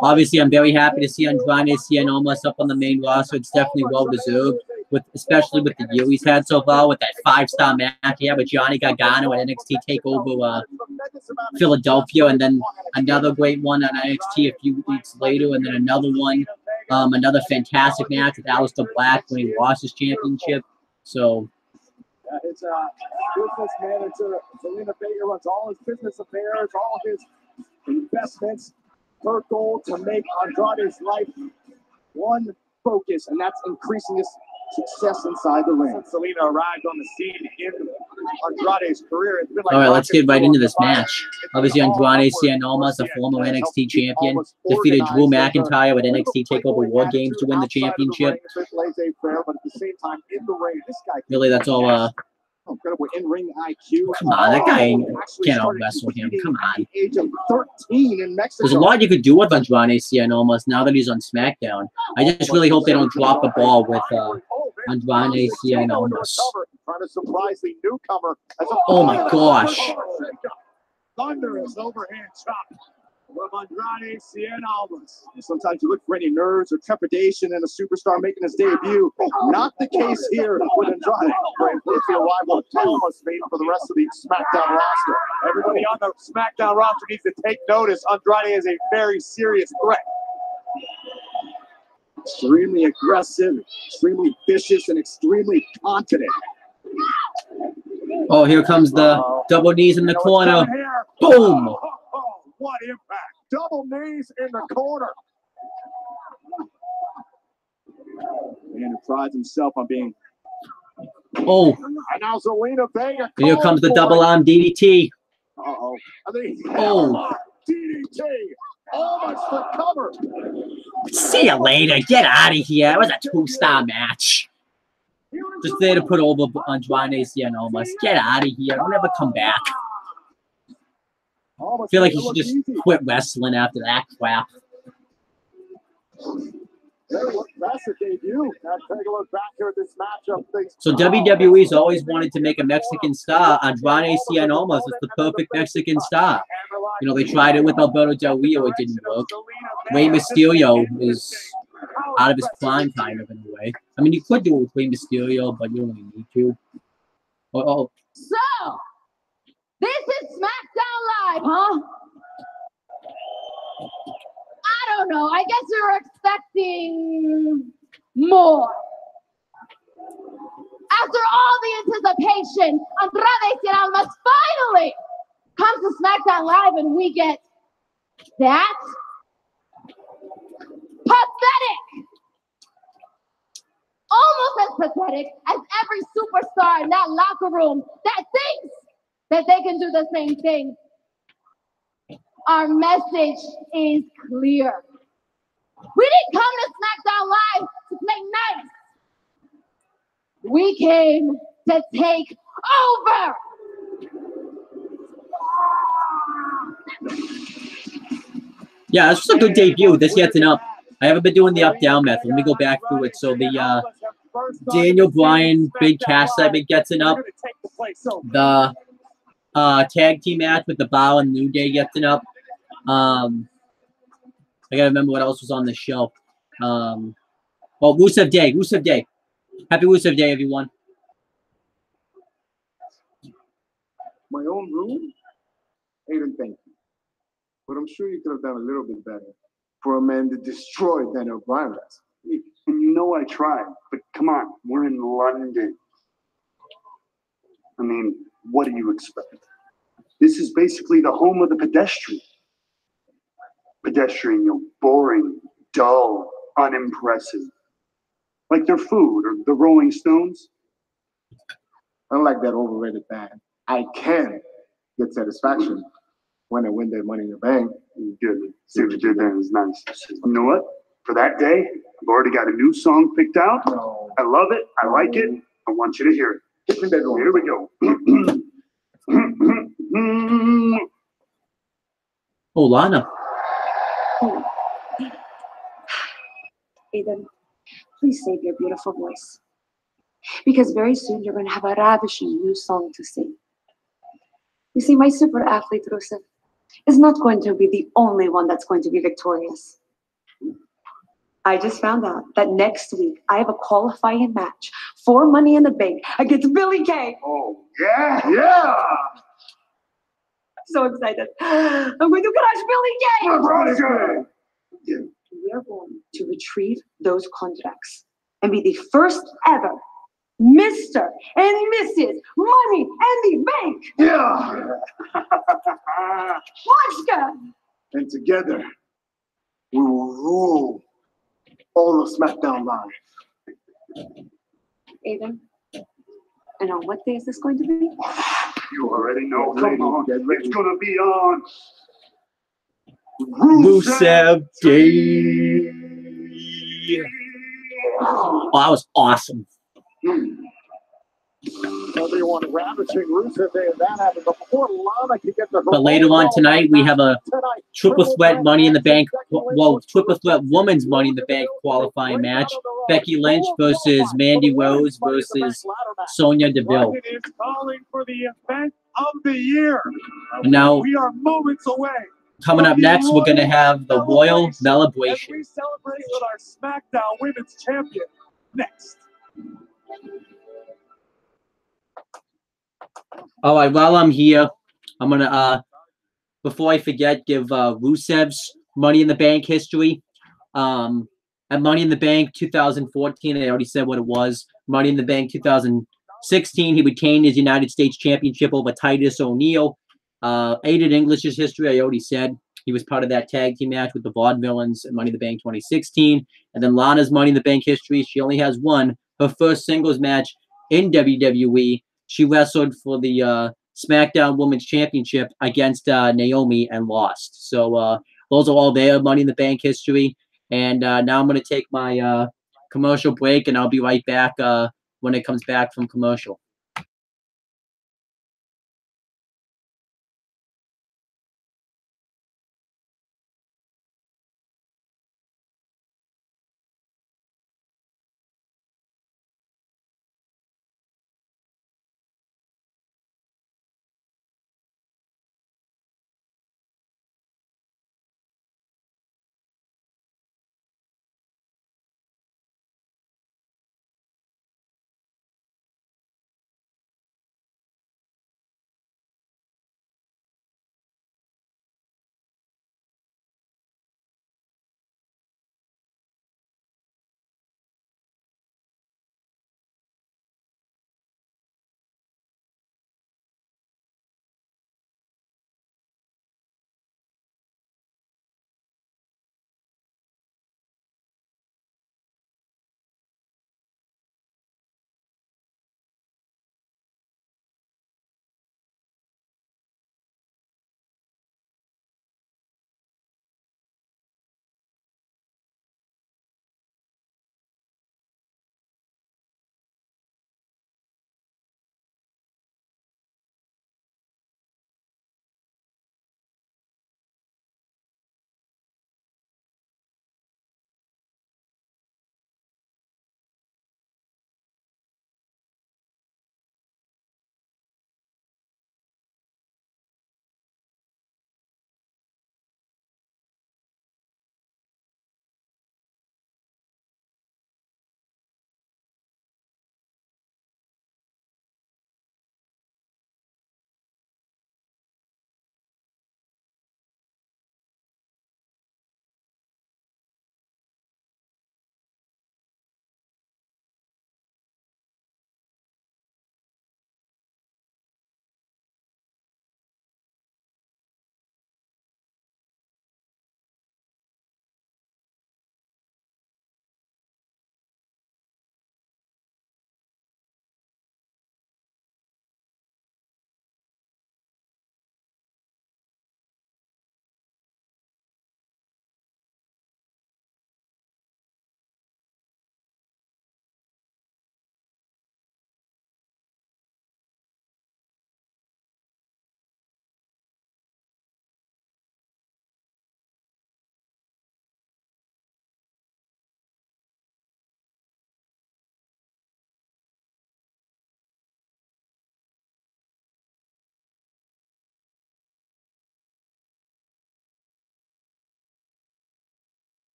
Obviously, I'm very happy to see Andrade Cien Almas up on the main roster. It's definitely well deserved, especially with the year he's had so far, with that 5-star match he had with Johnny Gargano at NXT TakeOver Philadelphia, and then another great one on NXT a few weeks later, and then another one, another fantastic match with Aleister Black when he lost his championship. So. It's a business manager. Selena Vega runs all his business affairs, all his investments. Her goal to make Andrade's life one focus, and that's increasing his success inside the ring. Since Selena arrived on the scene in Andrade's career, it's been like All right, let's get right into this fire. match. Obviously, Andrade Cien Almas, a former NXT champion, defeated Drew McIntyre at NXT TakeOver War Games to win the championship. Really, that's all. Incredible in-ring IQ. Come on, that guy can't out-wrestle him. Come on. At the age of 13 in Mexico. There's a lot you could do with Andrade Cien Almas now that he's on SmackDown. I just really hope they don't drop the ball with Andrade Cien Almas. Trying to surprise the newcomer. Oh my gosh. Thunderous overhand chop with Andrade Cien Almas. Sometimes you look for any nerves or trepidation in a superstar making his debut. Not the case here with Andrade. It's the arrival of Almas made for the rest of the SmackDown roster. Everybody on the SmackDown roster needs to take notice. Andrade is a very serious threat. Extremely aggressive, extremely vicious, and extremely confident. Oh, here comes the double knees in the corner. Boom! What impact! Double knees in the corner. Man who prides himself on being. Oh! And now Zelina Vega. And here comes the double arm DDT. Uh-oh. Oh! DDT. Almost for cover. See you later. Get out of here. It was a 2-star match. Just there to put over Andrade Cien Almas. Get out of here. Don't ever come back. I feel like he should just quit wrestling after that crap. So WWE's always wanted to make a Mexican star. Andrade Cien Almas is the perfect Mexican star. You know, they tried it with Alberto Del Rio. It didn't work. Rey Mysterio is out of his prime, kind of, in a way. I mean, you could do it with Rey Mysterio, but you don't really need to. Oh. So, this is SmackDown Live, huh? I don't know. I guess we were expecting more. After all the anticipation, Andrade Cien Almas finally comes to SmackDown Live, and we get that pathetic, almost as pathetic as every superstar in that locker room that thinks that they can do the same thing. Our message is clear. We didn't come to SmackDown Live to play nice. We came to take over. Yeah, this was a good debut. This gets an up. I haven't been doing the up-down method. Let me go back through it. So the Daniel Bryan Big Cass segment gets an up. The tag team match with the Bow and New Day gets an up. I gotta remember what else was on the show. Oh, Rusev Day. Rusev Day. Happy Rusev Day, everyone. My own room? Aiden, thank you. But I'm sure you could have done a little bit better for a man that destroyed Daniel Bryan. And you know I tried, but come on, we're in London. I mean, what do you expect? This is basically the home of the pedestrian. Pedestrian, you know, boring, dull, unimpressive. Like their food or the Rolling Stones. Unlike that overrated band, I can get satisfaction when I win that Money in the Bank. Good. See what you did there is nice. You know what? For that day, I've already got a new song picked out. No. I love it. I like it. I want you to hear it. Here we go. Oh, Lana. Aiden, please save your beautiful voice. Because very soon you're going to have a ravishing new song to sing. You see, my super athlete, Rusev, is not going to be the only one that's going to be victorious. I just found out that next week I have a qualifying match for Money in the Bank against Billy Kay. Oh, yeah, yeah. So excited. I'm going to crush Billy Kay. We are going to retrieve those contracts and be the first ever Mr. and Mrs. Money in the Bank. Yeah. Watchka. And together, we will rule all of SmackDown Live. Aiden. And on what day is this going to be? You already know. Come on. It's going to be on Rusev Day. Oh, that was awesome. Everyone ravaging Rusev Day, and that happened before Lana could get to her. But later on tonight, we have a triple threat Money in the Bank, well, triple threat women's Money in the Bank qualifying match. Becky Lynch versus Mandy Rose versus Sonya Deville. It is calling for the event of the year. And now, we are moments away. coming up next, we're going to have the Royal Celebration. As we celebrate with our SmackDown Women's Champion next. All right, while I'm here, I'm going to, before I forget, give Rusev's Money in the Bank history. At Money in the Bank 2014, I already said what it was. Money in the Bank 2016, he retained his United States Championship over Titus O'Neil. Aiden English's history, I already said. He was part of that tag team match with the Vaudevillains at Money in the Bank 2016. And then Lana's Money in the Bank history, she only has one. Her first singles match in WWE. She wrestled for the SmackDown Women's Championship against Naomi and lost. So those are all their Money in the Bank history. And now I'm going to take my commercial break, and I'll be right back when it comes back from commercial.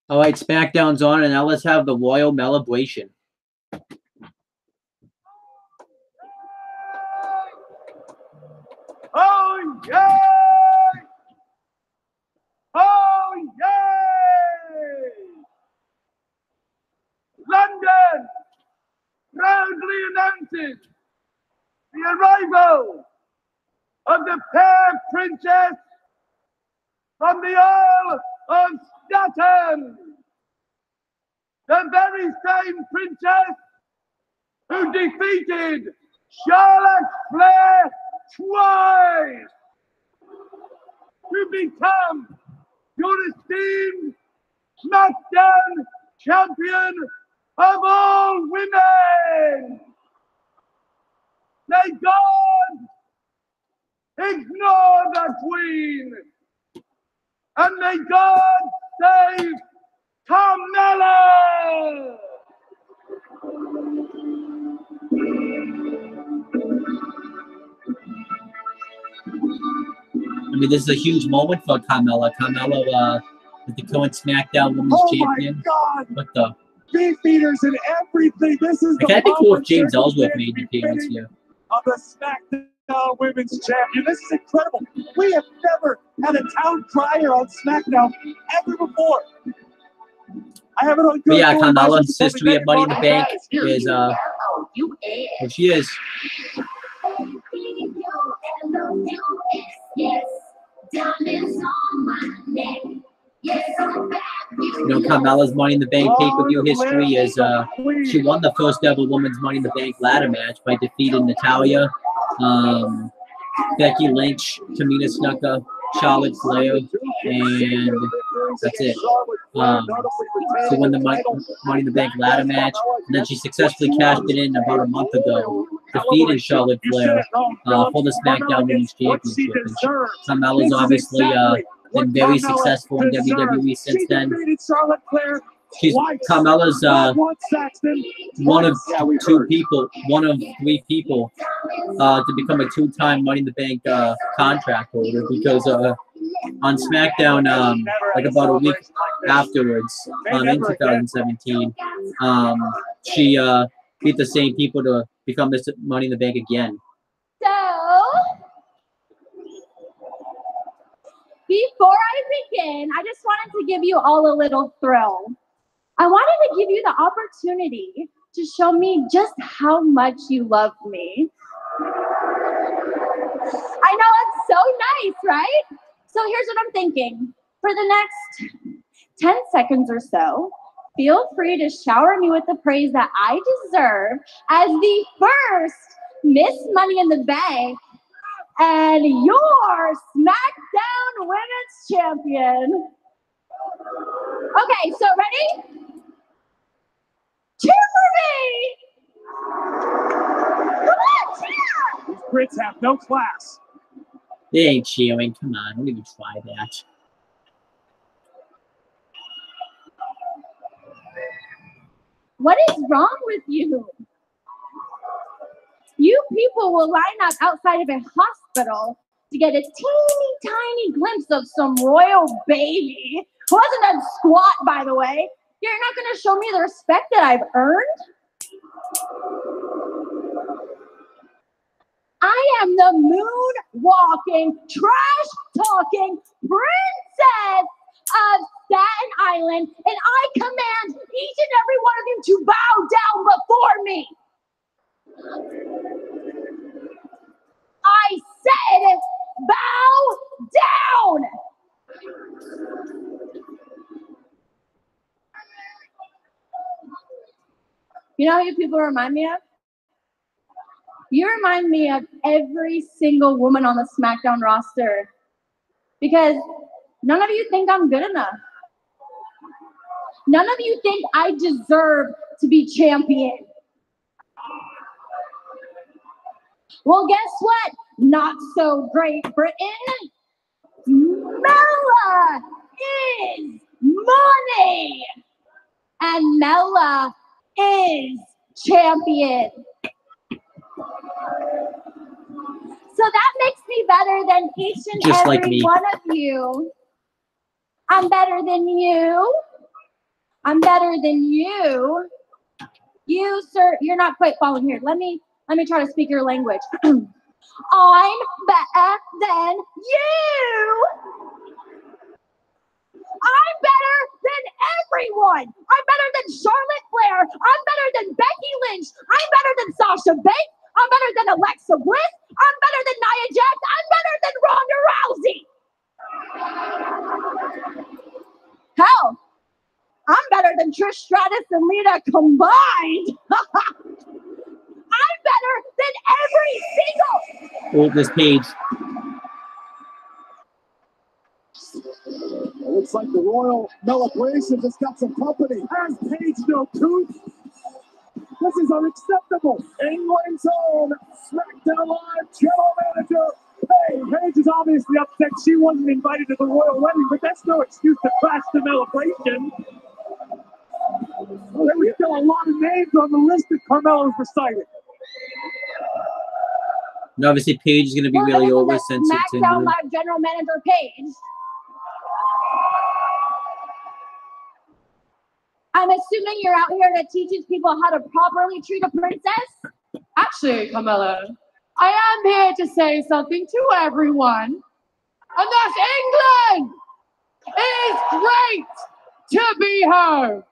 All right, SmackDown's on, and now let's have the Royal Celebration. Oh, yay! Oh, yay! London proudly announces of the fair princess from the Isle of Staten, the very same princess who defeated Charlotte Flair twice to become your esteemed Smackdown champion of all women. May God ignore the Queen, and may God save Carmella! I mean, this is a huge moment for Carmella. Carmella is the current SmackDown Women's Champion. Oh my God! What the? Beef eaters and everything. This is I can't be cool if James Ellsworth made the appearance here. Of the SmackDown Women's Champion. This is incredible. We have never had a town crier on SmackDown ever before. I have it on good. But yeah, Carmella's history at Money in the Bank is what she is. You know, Carmella's Money in the Bank pay-per-view history is she won the first ever women's Money in the Bank ladder match by defeating Natalya, Becky Lynch, Tamina Snuka, Charlotte Flair, and that's it. She won the Money in the Bank ladder match, and then she successfully cashed it in about a month ago, defeating Charlotte Flair for the SmackDown Women's Championship. And Carmella's obviously been very successful in WWE since then. Carmella's one of three people to become a two-time Money in the Bank contract holder, because on SmackDown, like about a week afterwards, in 2017, she beat the same people to become this Money in the Bank again. So, before I begin, I just wanted to give you all a little thrill. I wanted to give you the opportunity to show me just how much you love me. I know it's so nice, right? So here's what I'm thinking. For the next 10 seconds or so, feel free to shower me with the praise that I deserve as the first Miss Money in the Bank and your SmackDown Women's Champion. Okay, so ready? Cheer for me! Come on, cheer! These Brits have no class. They ain't cheering. Come on, don't even try that. What is wrong with you? You people will line up outside of a hospital to get a teeny tiny glimpse of some royal baby. Who hasn't done squat, by the way. You're not going to show me the respect that I've earned? I am the moon-walking, trash-talking princess of Staten Island, and I command each and every one of you to bow down before me. I said bow down. You know who you people remind me of? You remind me of every single woman on the SmackDown roster, because none of you think I'm good enough. None of you think I deserve to be champion. Well, guess what? Not so Great Britain. Mella is money. And Mella is champion. So that makes me better than each and Just every like me. one of you. I'm better than you. I'm better than you. You, sir, you're not quite following here. Let me try to speak your language. I'm better than you. I'm better than everyone. I'm better than Charlotte Flair. I'm better than Becky Lynch. I'm better than Sasha Banks. I'm better than Alexa Bliss. I'm better than Nia Jax. I'm better Trish Stratus and Lita combined. I'm better than every single. Oh, this Paige. It looks like the Royal Celebration just got some company. Has Paige no tooth? This is unacceptable. England's own Smackdown Live General Manager Paige is obviously upset she wasn't invited to the royal wedding, but that's no excuse to crash the celebration. Well, there were still a lot of names on the list that Carmella's recited. And obviously, Paige is going to be really over since it's in Smackdown Live General Manager Paige. I'm assuming you're out here to teach people how to properly treat a princess? Actually, Carmella, I am here to say something to everyone. And that's England! It is great to be home!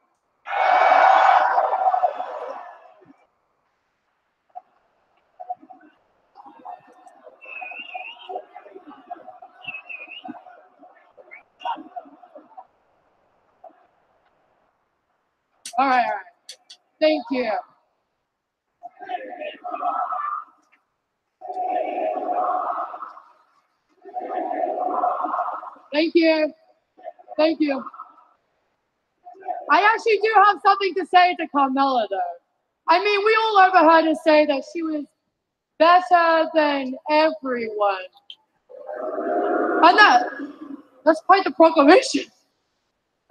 All right. Thank you. Thank you. Thank you. I actually do have something to say to Carmella, though. I mean, we all overheard her say that she was better than everyone. And that's quite the proclamation.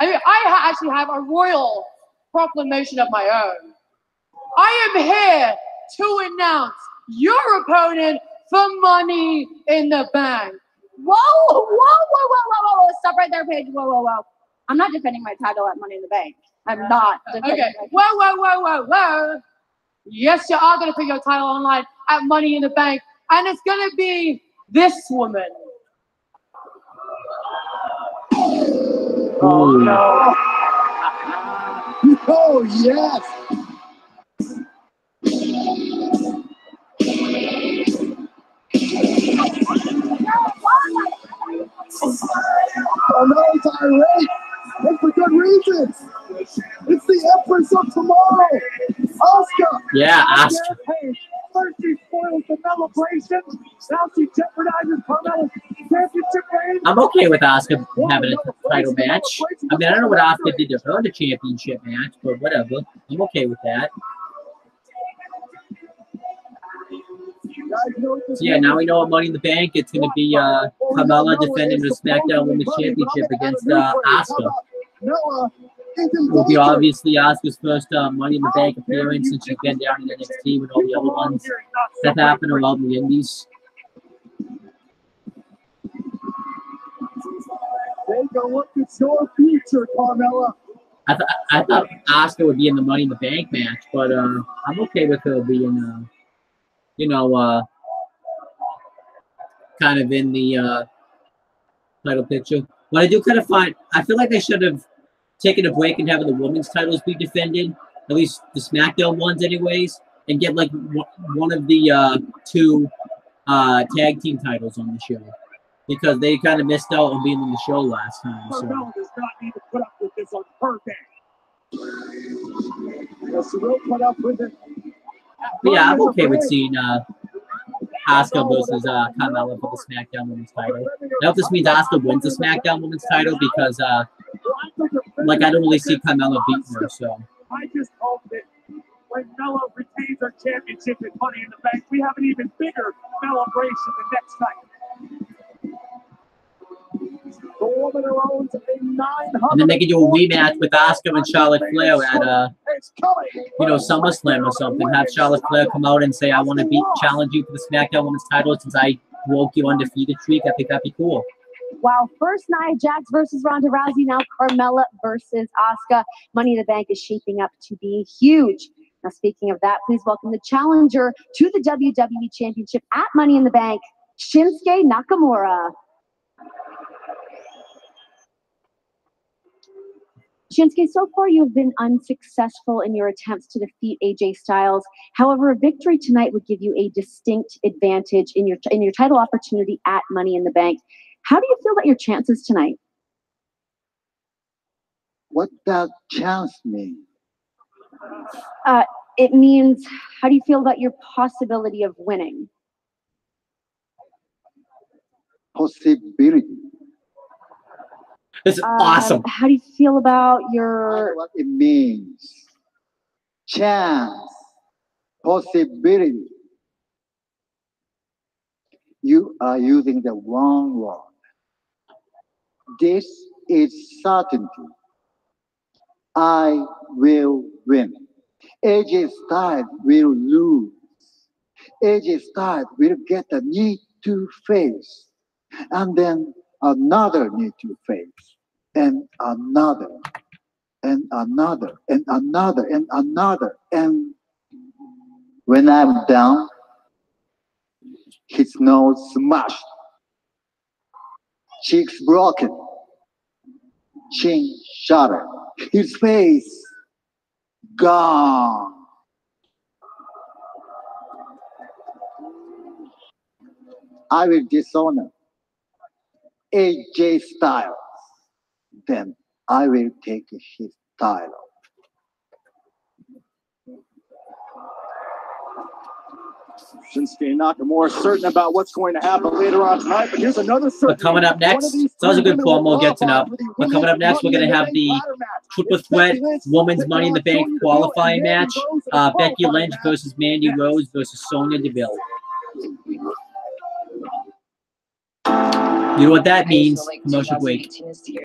I mean, I actually have a royal proclamation of my own. I am here to announce your opponent for Money in the Bank. Whoa. Stop right there, Paige. Whoa. I'm not defending my title at Money in the Bank. I'm not defending Okay. my Whoa. Yes, you are going to put your title online at Money in the Bank. And it's going to be this woman. Oh, no. Oh, yes. Carmella's irate, and for good reasons. It's the Empress of Tomorrow, Asuka. Yeah, Asuka. First she spoils the celebration, now she jeopardizes Carmella's championship reign. I'm okay with Asuka having a title match. I mean, I don't know what Asuka did to her in the championship match, but whatever. I'm okay with that. So yeah, now we know what Money in the Bank. It's going to be Carmella defending the SmackDown Women's Championship against Asuka. Will be obviously Asuka's first Money in the Bank appearance since she's been down in NXT with all the other ones that happened around the Indies. Take a look at your future, Carmella. I thought Asuka would be in the Money in the Bank match, but I'm okay with her being, kind of in the title picture. What I do kind of find, I feel like they should have taken a break and having the women's titles be defended, at least the SmackDown ones anyways, and get like one of the two tag team titles on the show. Because they kind of missed out on being on the show last time. So. Carmella does not need to put up with this on her day. Well, she will put up with it. But yeah, I'm okay with seeing Asuka versus Carmella for the SmackDown Women's title. I hope this means Asuka wins the SmackDown Women's title because, I don't really see Carmella beating her. So I just hope that when Mella retains her championship at Money in the Bank, we have an even bigger celebration the next night. The woman who owns a 900. and then they can do a rematch with Asuka and Charlotte Flair at SummerSlam or something. Have Charlotte Flair come out and say, "I want to challenge you for the SmackDown Women's title since I broke your undefeated streak." I think that'd be cool. Wow, first Nia Jax versus Ronda Rousey, now Carmella versus Asuka. Money in the Bank is shaping up to be huge. Now, speaking of that, please welcome the challenger to the WWE Championship at Money in the Bank, Shinsuke Nakamura. Shinsuke, so far you have been unsuccessful in your attempts to defeat AJ Styles. However, a victory tonight would give you a distinct advantage in your title opportunity at Money in the Bank. How do you feel about your chances tonight? What does chance mean? It means, how do you feel about your possibility of winning? Possibility. This is awesome. How do you feel about I know your what it means. Chance. Possibility. You are using the wrong word. This is certainty. I will win. AJ Styles will lose. AJ Styles will get a knee to face, and then another knee to face, and another, and another, and another, and another. And when I'm down, his nose smashed, cheeks broken, chin shattered, his face gone. I will dishonor AJ Styles. Then I will take his title. Shinsuke Nakamura certain about what's going to happen later on tonight, but here's another But certainty. coming up next, so that was a good promo getting up. But coming up next, we're going to have the Triple Threat Women's Money in the Bank qualifying match. Becky Lynch versus Mandy Rose versus Sonya Deville. You know what that means? Commercial break. 2018 is the year.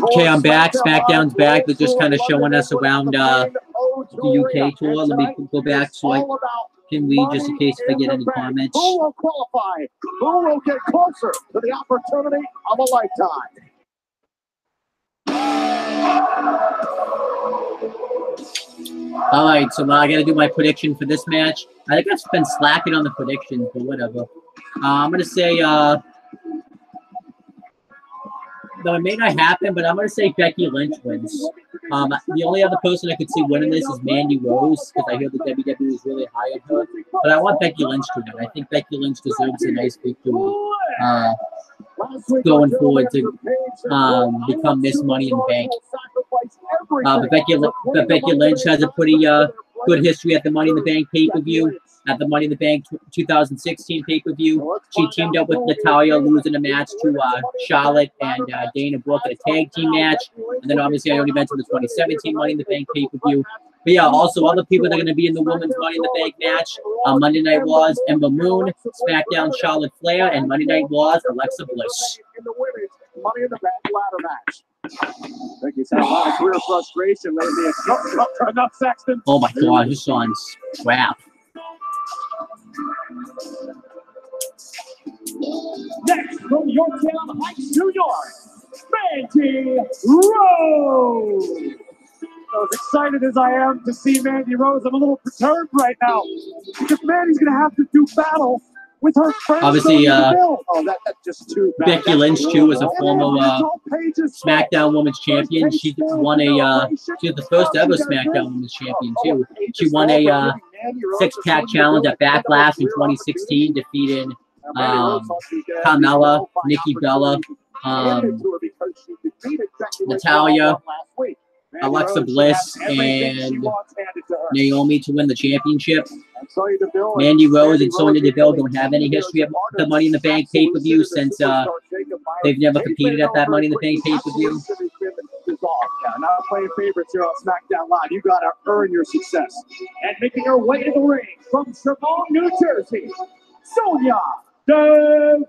Okay, I'm back. Smackdown's back. They're just kind of showing us around the UK tour. Let me go back so I can read just in case if I get any comments. Who will qualify? Who will get closer to the opportunity of a lifetime? All right, so now I got to do my prediction for this match. I think I've been slacking on the predictions, but whatever. I'm going to say, no, it may not happen, but I'm going to say Becky Lynch wins. The only other person I could see winning this is Mandy Rose, because I hear the WWE is really high on her. But I want Becky Lynch to win. I think Becky Lynch deserves a nice victory going forward to become Miss Money in the Bank. But Becky Lynch has a pretty good history at the Money in the Bank pay-per-view. At the Money in the Bank 2016 pay-per-view, she teamed up with Natalya, losing a match to Charlotte and Dana Brooke in a tag team match. And then obviously I already mentioned the 2017 Money in the Bank pay-per-view. But yeah, also other people that are going to be in the Women's Money in the Bank match. Monday Night Raw's Ember Moon, SmackDown Charlotte Flair, and Monday Night Raw's Alexa Bliss. In the women's Money in the Bank ladder match. Becky's had a lot of career frustration lately. Enough, Sexton. Oh my God, this song's crap. Next from Yorktown Heights, New York, Mandy Rose. As excited as I am to see Mandy Rose, I'm a little perturbed right now because Mandy's going to have to do battle with her friend. Obviously, that's just too bad. Becky Lynch too is a former SmackDown Women's Champion. She won she was the first ever SmackDown Women's Champion too. She won a six-pack challenge at Backlash in 2016, defeating Carmella, Nikki Bella, Natalya, Alexa Bliss, and Naomi to win the championship. Mandy Rose and Sonya Deville don't have any history of the Money in the Bank pay-per-view since they've never competed at that Money in the Bank pay-per-view. Not playing favorites here on SmackDown Live. You got to earn your success. And making her way to the ring from Tremont, New Jersey, Sonya Deville.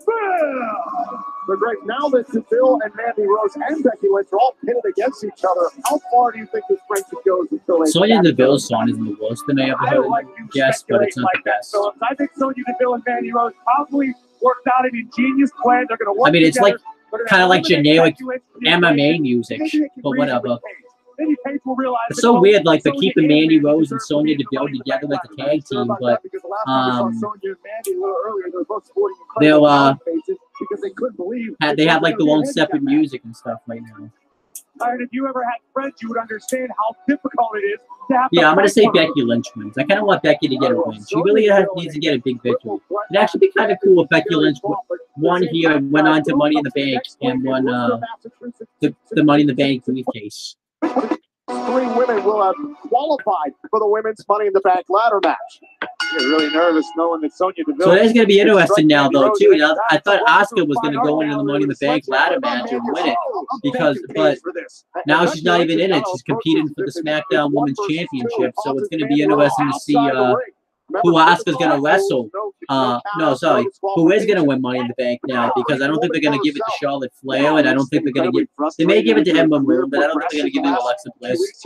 The great, now that Deville and Mandy Rose and Becky Lynch are all pitted against each other, how far do you think this friendship goes until they... Sonya Deville's song isn't the worst that I ever heard. Yes, but it's not the best. So I think Sonya Deville and Mandy Rose probably worked out an ingenious plan. They're going to work together. It's like kind of like generic MMA music, but whatever. It's so weird, like they're keeping Mandy Rose and Sonya Deville together as a tag team, but they have like their own separate music and stuff right now. If you ever had friends, you would understand how difficult it is to have. Yeah, I'm gonna say Becky Lynch wins. I kind of want Becky to get a win. She really needs to get a big victory. It'd actually be kind of cool if Becky Lynch won here and went on to Money in the Bank and won the Money in the Bank briefcase. 3 women will have qualified for the Women's Money in the Bank ladder match. You're really nervous knowing that Sonya Deville. So that's going to be interesting now, though, too. Now, I thought Asuka was going to go into the Money in the Bank ladder match and win it, but now she's not even in it. She's competing for the SmackDown Women's Championship, so it's going to be interesting to see who Asuka's going to wrestle. Who is going to win Money in the Bank now, because I don't think they're going to give it to Charlotte Flair, and I don't think they're going to give. They may give it to Ember Moon, but I don't think they're going to give it to Alexa Bliss.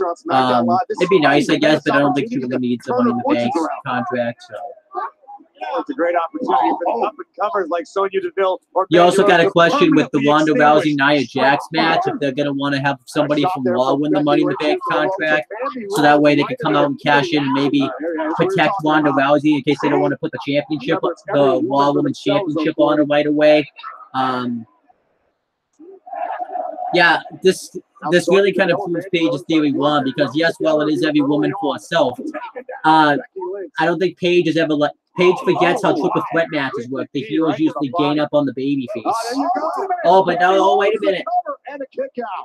It'd be nice, I guess, but I don't think she really needs the Money in the Bank contract. So. It's a great opportunity for the up-and-comers like Sonya Deville. You also got a question with the Ronda Rousey-Nia Jax match, if they're going to want to have somebody from Raw win the Money in the Bank contract, so that way they can come out and cash in and maybe protect Ronda Rousey in case they don't want to put the championship, the Raw Women's Championship on her right away. Yeah, this really kind of proves Paige's theory wrong, because yes, while it is every woman for herself, I don't think Paige has ever let. Paige forgets how triple threat matches work. The heroes usually gain up on the babyface. But now, wait a minute. And a kick out.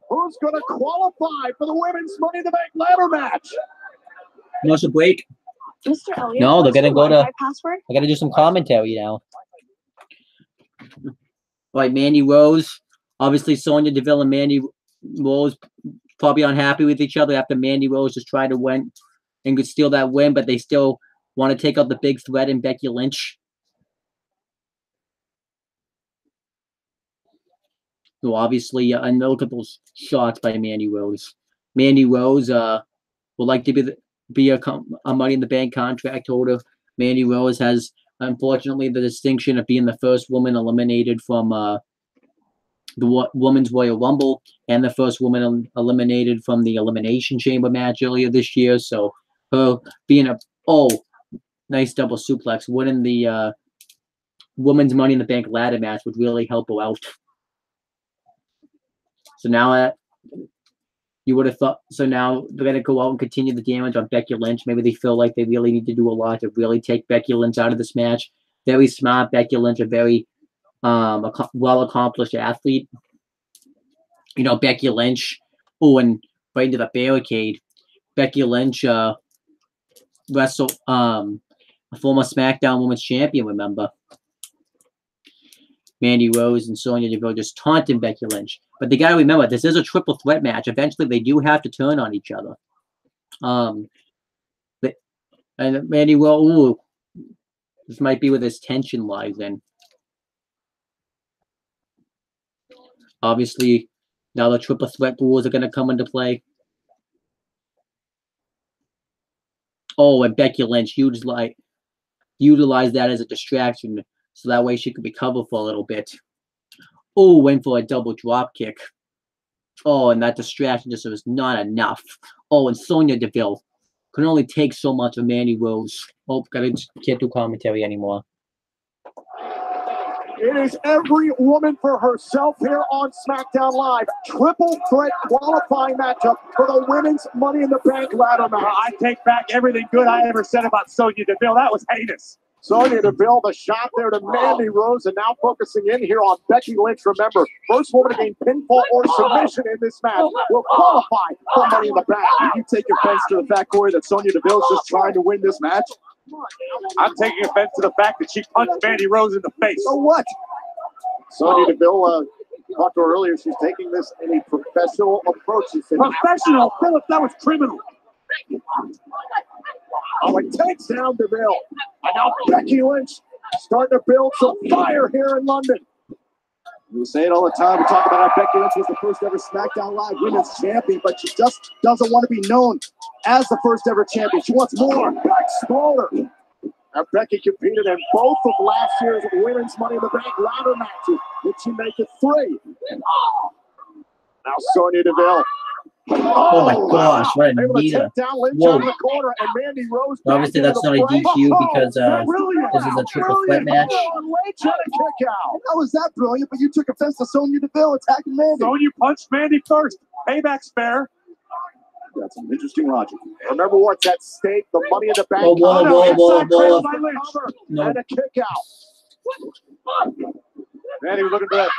Who's going to qualify for the Women's Money in the Bank ladder match? Commercial break. Mr. Elliott, no, they're going to go to. Password? I got to do some commentary now. Right, Mandy Rose. Obviously, Sonya Deville and Mandy Rose probably unhappy with each other after Mandy Rose just tried to win and could steal that win, but they still want to take out the big threat in Becky Lynch. So obviously, and look at those shots by Mandy Rose. Mandy Rose would like to be a Money in the Bank contract holder. Mandy Rose has, unfortunately, the distinction of being the first woman eliminated from the Women's Royal Rumble and the first woman eliminated from the Elimination Chamber match earlier this year. So her being nice double suplex, winning the Women's Money in the Bank ladder match would really help her out. So now you would have thought. So now they're gonna go out and continue the damage on Becky Lynch. Maybe they feel like they really need to do a lot to really take Becky Lynch out of this match. Very smart, Becky Lynch, a very well accomplished athlete. You know, Becky Lynch. Oh, and right into the barricade. Becky Lynch wrestled a former SmackDown Women's Champion. Remember? Mandy Rose and Sonya Deville just taunting Becky Lynch. But they got to remember, this is a triple threat match. Eventually, they do have to turn on each other. And Mandy Rose, this might be where this tension lies in. Obviously, now the triple threat rules are going to come into play. Oh, and Becky Lynch utilize that as a distraction. So that way she could recover for a little bit. Oh, went for a double drop kick. Oh, and that distraction just was not enough. Oh, and Sonya Deville can only take so much of Mandy Rose. Oh, can't do commentary anymore. It is every woman for herself here on SmackDown Live. Triple threat qualifying matchup for the Women's Money in the Bank ladder match. I take back everything good I ever said about Sonya Deville. That was heinous. Sonya Deville, the shot there to Mandy Rose, and now focusing in here on Becky Lynch. Remember, first woman to gain pinfall or submission in this match will qualify for Money in the Bank. You take offense to the fact, Corey, that Sonya Deville is just trying to win this match? I'm taking offense to the fact that she punched Mandy Rose in the face. So what? Sonya Deville talked to her earlier. She's taking this in a professional approach. She said, professional? Philip, that was criminal. Oh, it takes down Deville. And now Becky Lynch starting to build some fire here in London. We say it all the time. We talk about how Becky Lynch was the first ever SmackDown Live Women's Champion, but she just doesn't want to be known as the first ever champion. She wants more, smaller. Now Becky competed in both of last year's Women's Money in the Bank ladder matches. Did she make it 3? Now Sonya Deville. Oh my gosh, what a knee. Whoa. Obviously, that's not a DQ because this is a triple threat match. How was that brilliant? But you took offense to Sonya Deville attacking Mandy. Sonya punched Mandy first. Payback's fair. That's some interesting logic. Remember what's at stake? The Money in the Bank. Whoa. No. And a kick out. Mandy was looking for that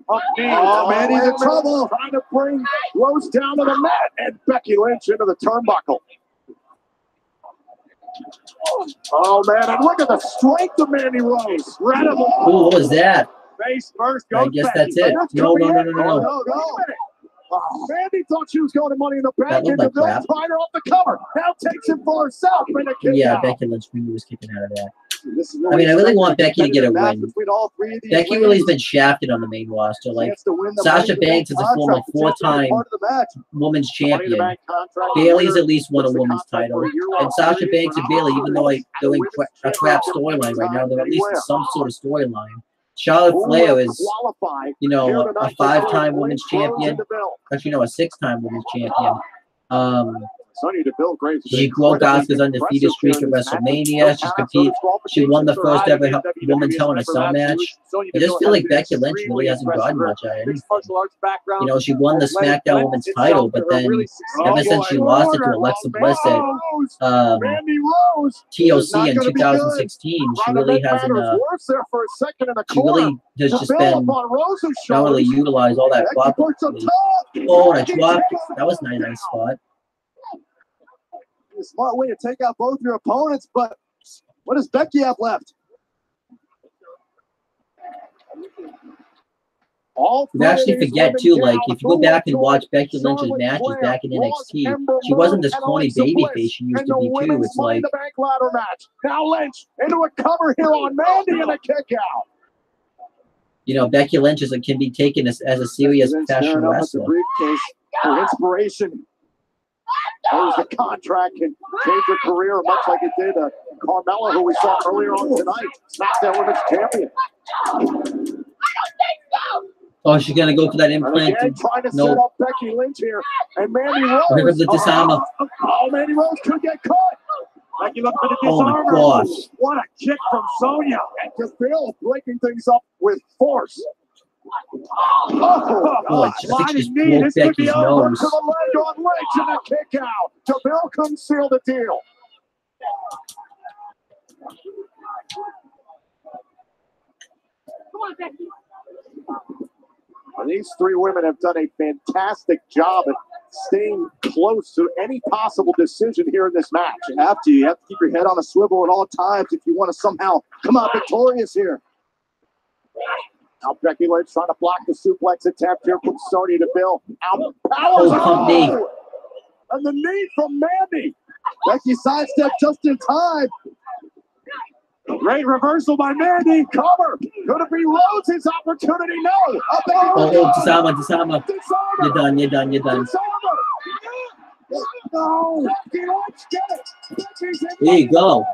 up knee. Oh, Mandy's in trouble. Trying to bring Rose down to the mat and Becky Lynch into the turnbuckle. Oh, man, and look at the strength of Mandy Rose. Incredible. Ooh, what was that? Face first goes I guess Becky. that's it. No. Mandy thought she was going to Money in the Bank, and like Deville tried her off the cover. Now takes it for herself. Yeah, Becky Lynch really was kicking out of that. I mean, I really want Becky to get a win. Becky really's been shafted on the main roster. Like, Sasha Banks is a former 4-time women's champion. Bayley's at least won a women's title. And Sasha Banks and Bayley, even though they're doing a crap storyline right now, they're at least in some sort of storyline. Charlotte Flair is, you know, a 5-time women's champion. Actually, no, a 6-time women's champion. She broke Asuka's undefeated streak at WrestleMania. She won the first ever women's Hell in a Cell match. I just feel like Becky Lynch really hasn't gotten much out of anything. You know, she won the SmackDown Women's title, but then ever since she lost it to Alexa Bliss at TLC in 2016, she really hasn't. She really has just been not really utilized all that flop. Oh, and a drop. That was a nice spot. A smart way to take out both your opponents, but what does Becky have left? You actually forget too, like if you go back and watch Becky Lynch's matches back in NXT, she wasn't this corny babyface she used to be too. It's like now Lynch into a cover here on Mandy and a kick out. You know, Becky Lynch can be taken as a serious professional wrestler. Briefcase for inspiration. There's the contract can change her career much like it did Carmella, who we saw earlier on tonight. Smackdown Women's Champion. Oh, she's gonna go for that And implant. again, trying to set up Becky Lynch here. And Mandy Rose. Here comes the disarmer. Mandy Rose could get caught. Becky looking for the Oh my disarmer. gosh. What a kick from Sonya. And Deville breaking things up with force. Oh, I think she just broke Becky's nose. To the leg on Lynch and a kick out. Deville couldn't seal the deal. Come on, Becky. And these three women have done a fantastic job at staying close to any possible decision here in this match. You have to keep your head on a swivel at all times if you want to somehow come out victorious here. Now Becky Lynch trying to block the suplex attempt here from Sonya Deville. Out powers pump knee. And the knee from Mandy. Becky sidestepped just in time. Great reversal by Mandy. Cover. Could it be Rose's opportunity? No. Oh, disarmer. You're done. Disarmer. No. Becky Lynch, get it. There you go.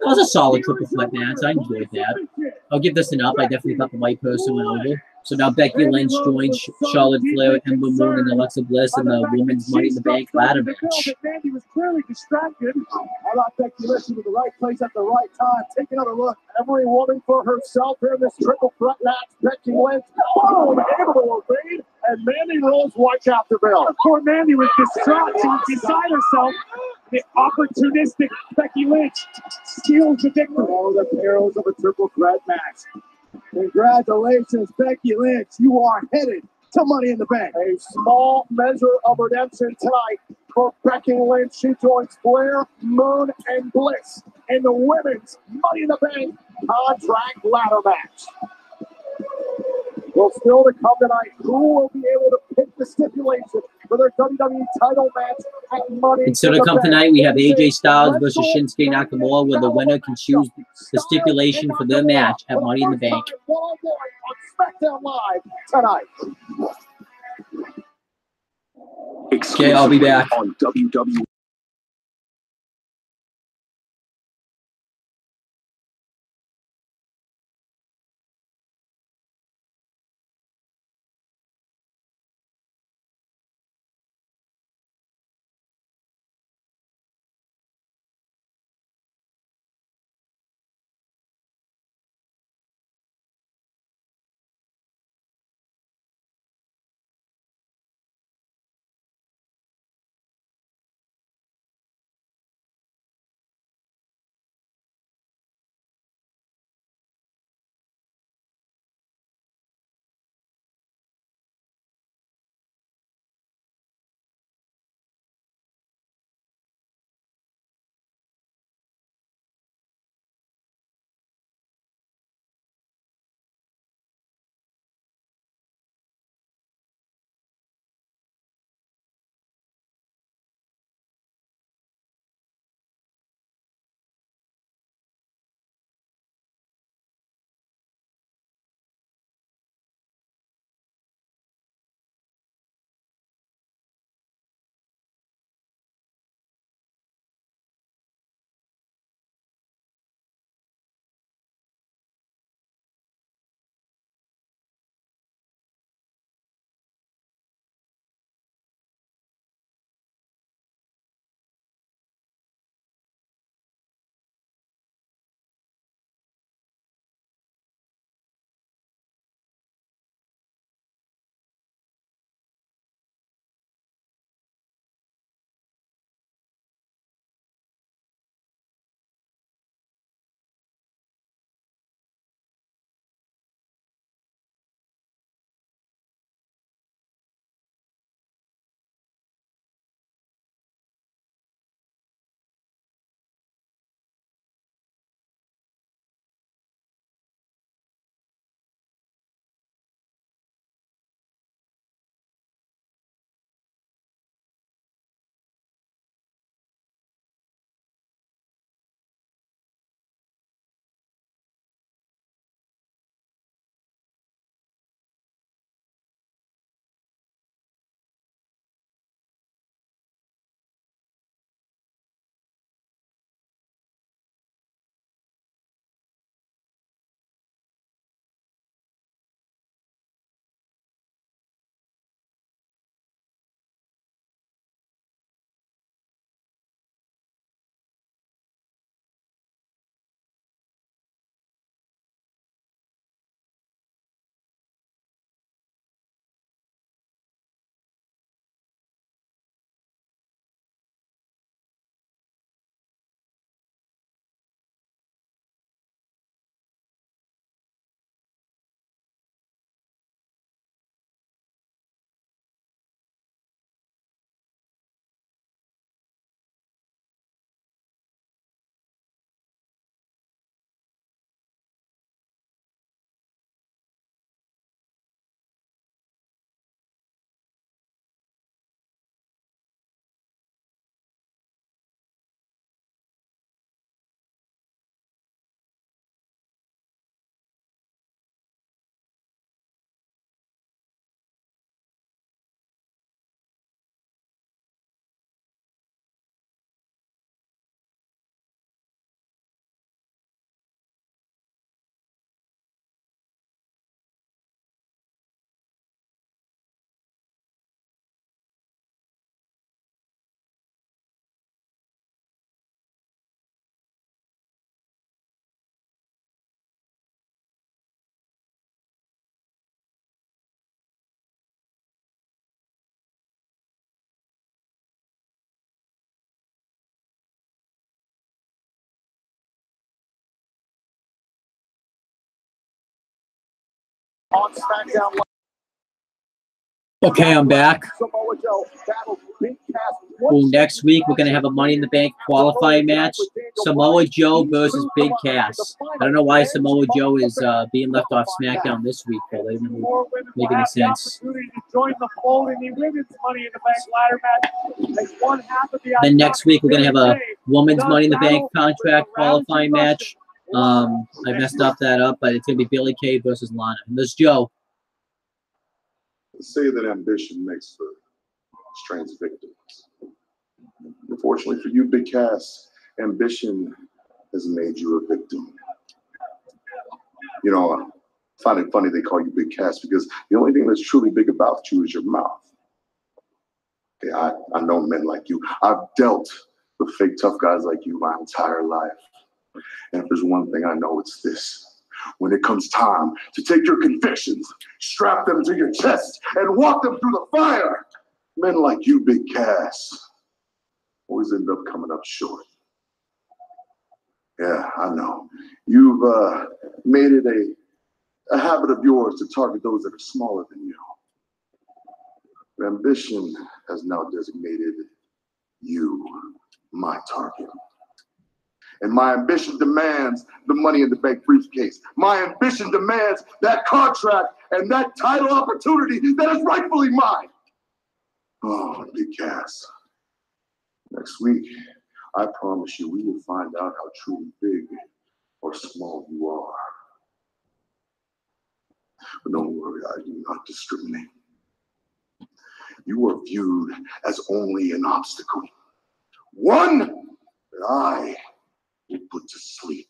That was a solid triple threat match. I enjoyed that. I'll give this an up. I definitely thought the white person went over. So now Becky Lynch joins Charlotte Flair, Ember Moon, and Alexa Bliss in the Women's Money in the Bank ladder match. Mandy was clearly distracted. I thought Becky Lynch was in the right place at the right time. Take another look. Every woman for herself here in this triple threat match. Becky Lynch, able to evade, and Mandy Rose watch out the bell. Poor Mandy was distraught. She was beside herself. The opportunistic Becky Lynch steals the victory. Oh, the perils of a triple threat match. Congratulations, Becky Lynch. You are headed to Money in the Bank. A small measure of redemption tonight for Becky Lynch. She joins Flair, Moon, and Bliss in the women's Money in the Bank contract ladder match. Well, still to come tonight, who will be able to pick the stipulation for their WWE title match at Money And so to in the come Bank? tonight, we have AJ Styles versus Shinsuke Nakamura, where the winner can choose the stipulation for their match at Money in the Bank. One-on-one on SmackDown Live tonight. Okay, I'll be back. On WWE. on SmackDown. Okay, I'm back. Samoa Joe battles Big Cass. Well, next week we're gonna have a Money in the Bank qualifying match. Samoa Joe versus Big Cass. I don't know why Samoa Joe is being left off SmackDown this week, though. That doesn't make any sense. Then next week we're gonna have a women's Money in the Bank contract qualifying match. I messed up that up, but it's gonna be Billie Kay versus Lana. And there's Joe. Say that ambition makes for strange victims. Unfortunately for you, Big Cass, ambition has made you a victim. You know, I find it funny they call you Big Cass because the only thing that's truly big about you is your mouth. Yeah, I know men like you. I've dealt with fake tough guys like you my entire life. And if there's one thing I know, it's this. When it comes time to take your convictions, strap them to your chest, and walk them through the fire, men like you, Big Cass, always end up coming up short. Yeah, I know. You've made it a habit of yours to target those that are smaller than you. Your ambition has now designated you my target. And my ambition demands the Money in the Bank briefcase. My ambition demands that contract and that title opportunity that is rightfully mine. Oh, Big Cass. Next week, I promise you, we will find out how truly big or small you are. But don't worry, I do not discriminate. You are viewed as only an obstacle. One that I will put to sleep.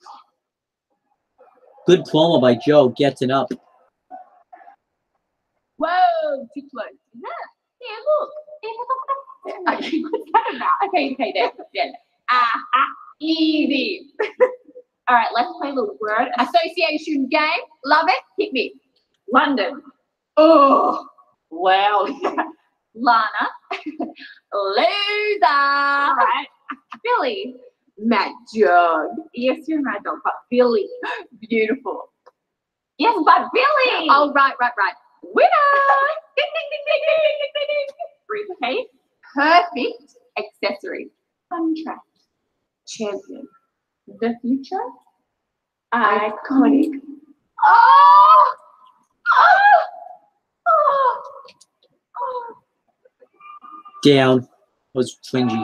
Good promo by Joe. Gets it up. Whoa, too close. Yeah, look. Okay, what's that about? Okay, there. Easy. All right, let's play a little word association game. Love it. Hit me. London. Oh, wow. Lana. Loser. All right. Billy. Mad Dog. Yes, you're Mad Dog, but Billy. Beautiful. Yes, but Billy. Oh, right. Winner. Ding, ding, ding, ding, ding, ding, ding, ding. Briefcase. Perfect accessory. Contract. Champion. The future. Iconic. Oh! Down. Was twingy.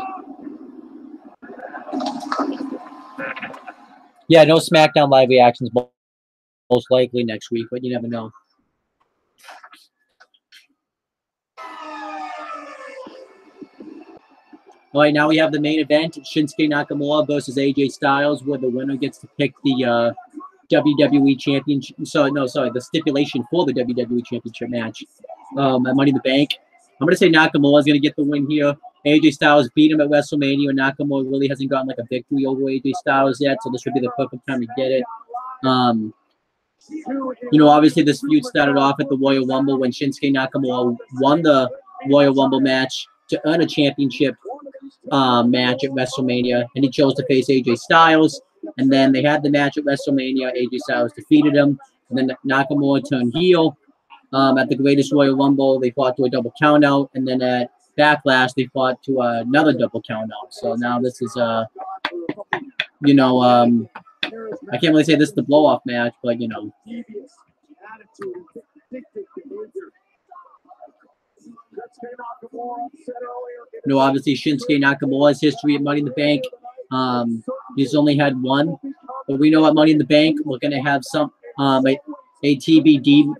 Yeah, no SmackDown live reactions most likely next week, but you never know. All right, now we have the main event: Shinsuke Nakamura versus AJ Styles, where the winner gets to pick the WWE Championship. The stipulation for the WWE Championship match at Money in the Bank. I'm going to say Nakamura is going to get the win here. AJ Styles beat him at WrestleMania. Nakamura really hasn't gotten like a victory over AJ Styles yet, so this would be the perfect time to get it. Obviously this feud started off at the Royal Rumble when Shinsuke Nakamura won the Royal Rumble match to earn a championship match at WrestleMania, and he chose to face AJ Styles. And then they had the match at WrestleMania. AJ Styles defeated him, and then Nakamura turned heel. At the Greatest Royal Rumble, they fought to a double countout, and then at Backlash, they fought to another double countout. So now this is I can't really say this is the blow-off match, but obviously Shinsuke Nakamura's history at Money in the Bank. He's only had one, but we know at Money in the Bank we're gonna have some a TBD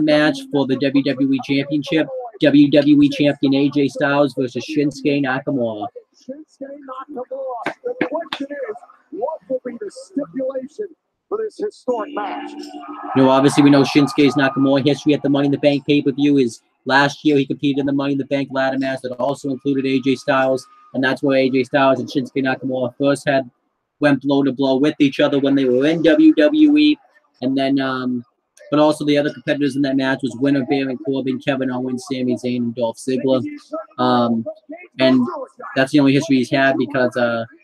match for the WWE Championship. WWE Champion AJ Styles versus Shinsuke Nakamura. The question is, what will be the stipulation for this historic match? Obviously we know Shinsuke's Nakamura history at the Money in the Bank pay-per-view is last year he competed in the Money in the Bank ladder match that also included AJ Styles, and that's where AJ Styles and Shinsuke Nakamura first went blow to blow with each other when they were in WWE, and then but also the other competitors in that match was winner Baron Corbin, Kevin Owens, Sami Zayn, and Dolph Ziggler. And that's the only history he's had because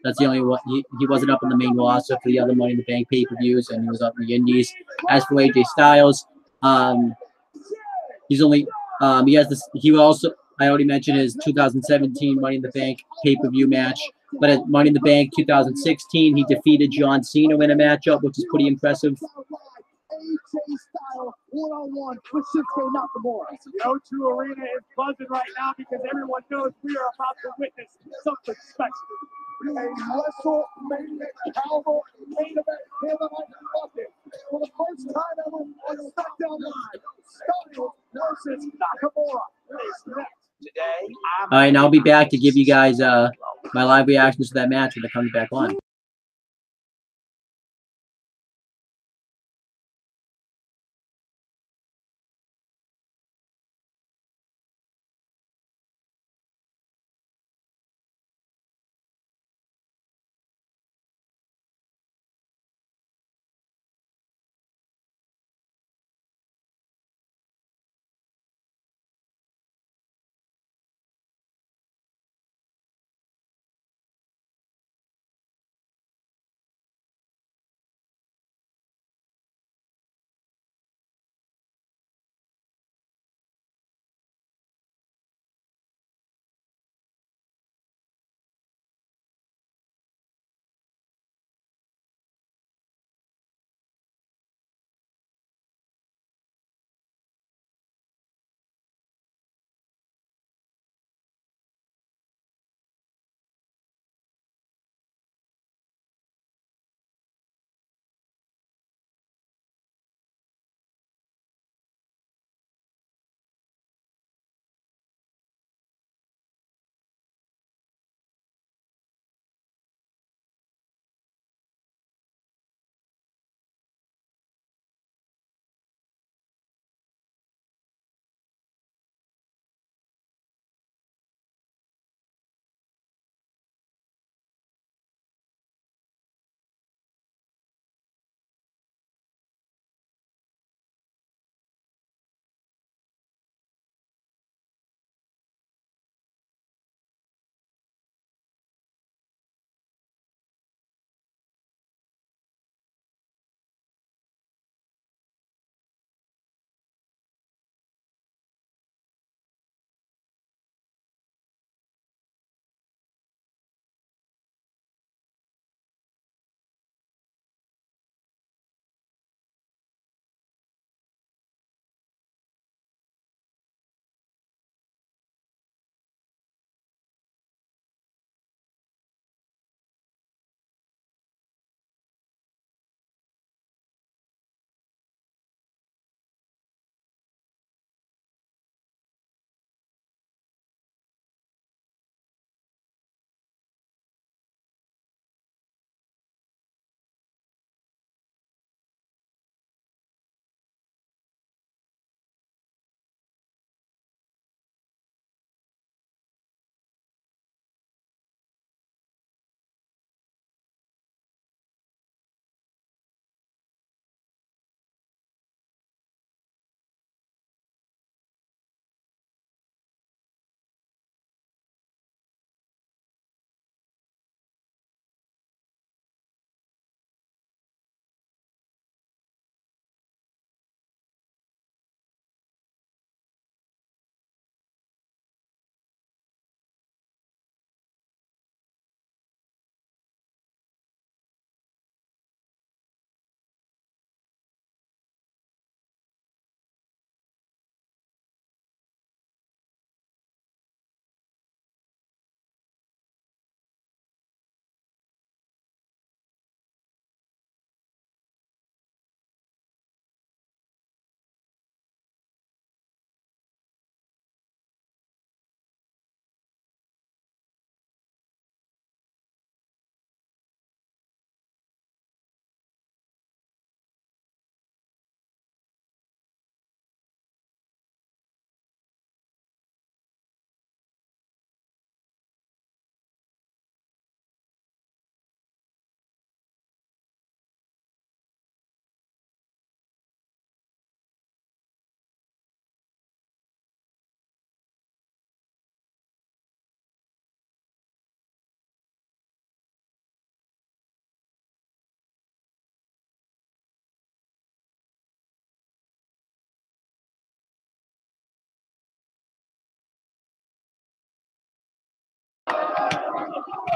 that's the only one he wasn't up in the main roster for the other Money in the Bank pay-per-views, and he was up in the Indies. As for AJ Styles, He's only he has this. He also, I already mentioned his 2017 Money in the Bank pay-per-view match. But at Money in the Bank 2016, he defeated John Cena in a matchup, which is pretty impressive. AJ style one-on-one with Shinsuke Nakamura. The O2 Arena is buzzing right now because everyone knows we are about to witness something special. A WrestleMania caliber main event feeling like nothing. For the first time ever on Smackdown Live, Styles versus Nakamura is next. Today, all right, and I'll be back to give you guys my live reactions to that match when it comes back on.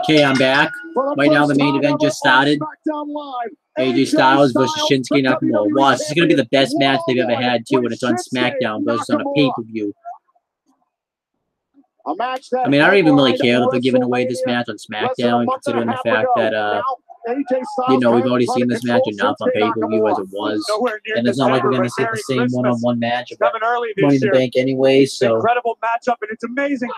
Okay, I'm back. Right now, the main event just started. AJ Styles versus Shinsuke Nakamura. Wow, this is going to be the best match they've ever had, too, when it's on Smackdown versus on a pay-per-view. I mean, I don't even really care that they're giving away this match on SmackDown, considering the fact that, you know, we've already seen this match enough on pay-per-view as it was. And it's not like we're going to see the same one-on-one match of Money in the Bank anyway, so... Incredible matchup, and it's amazing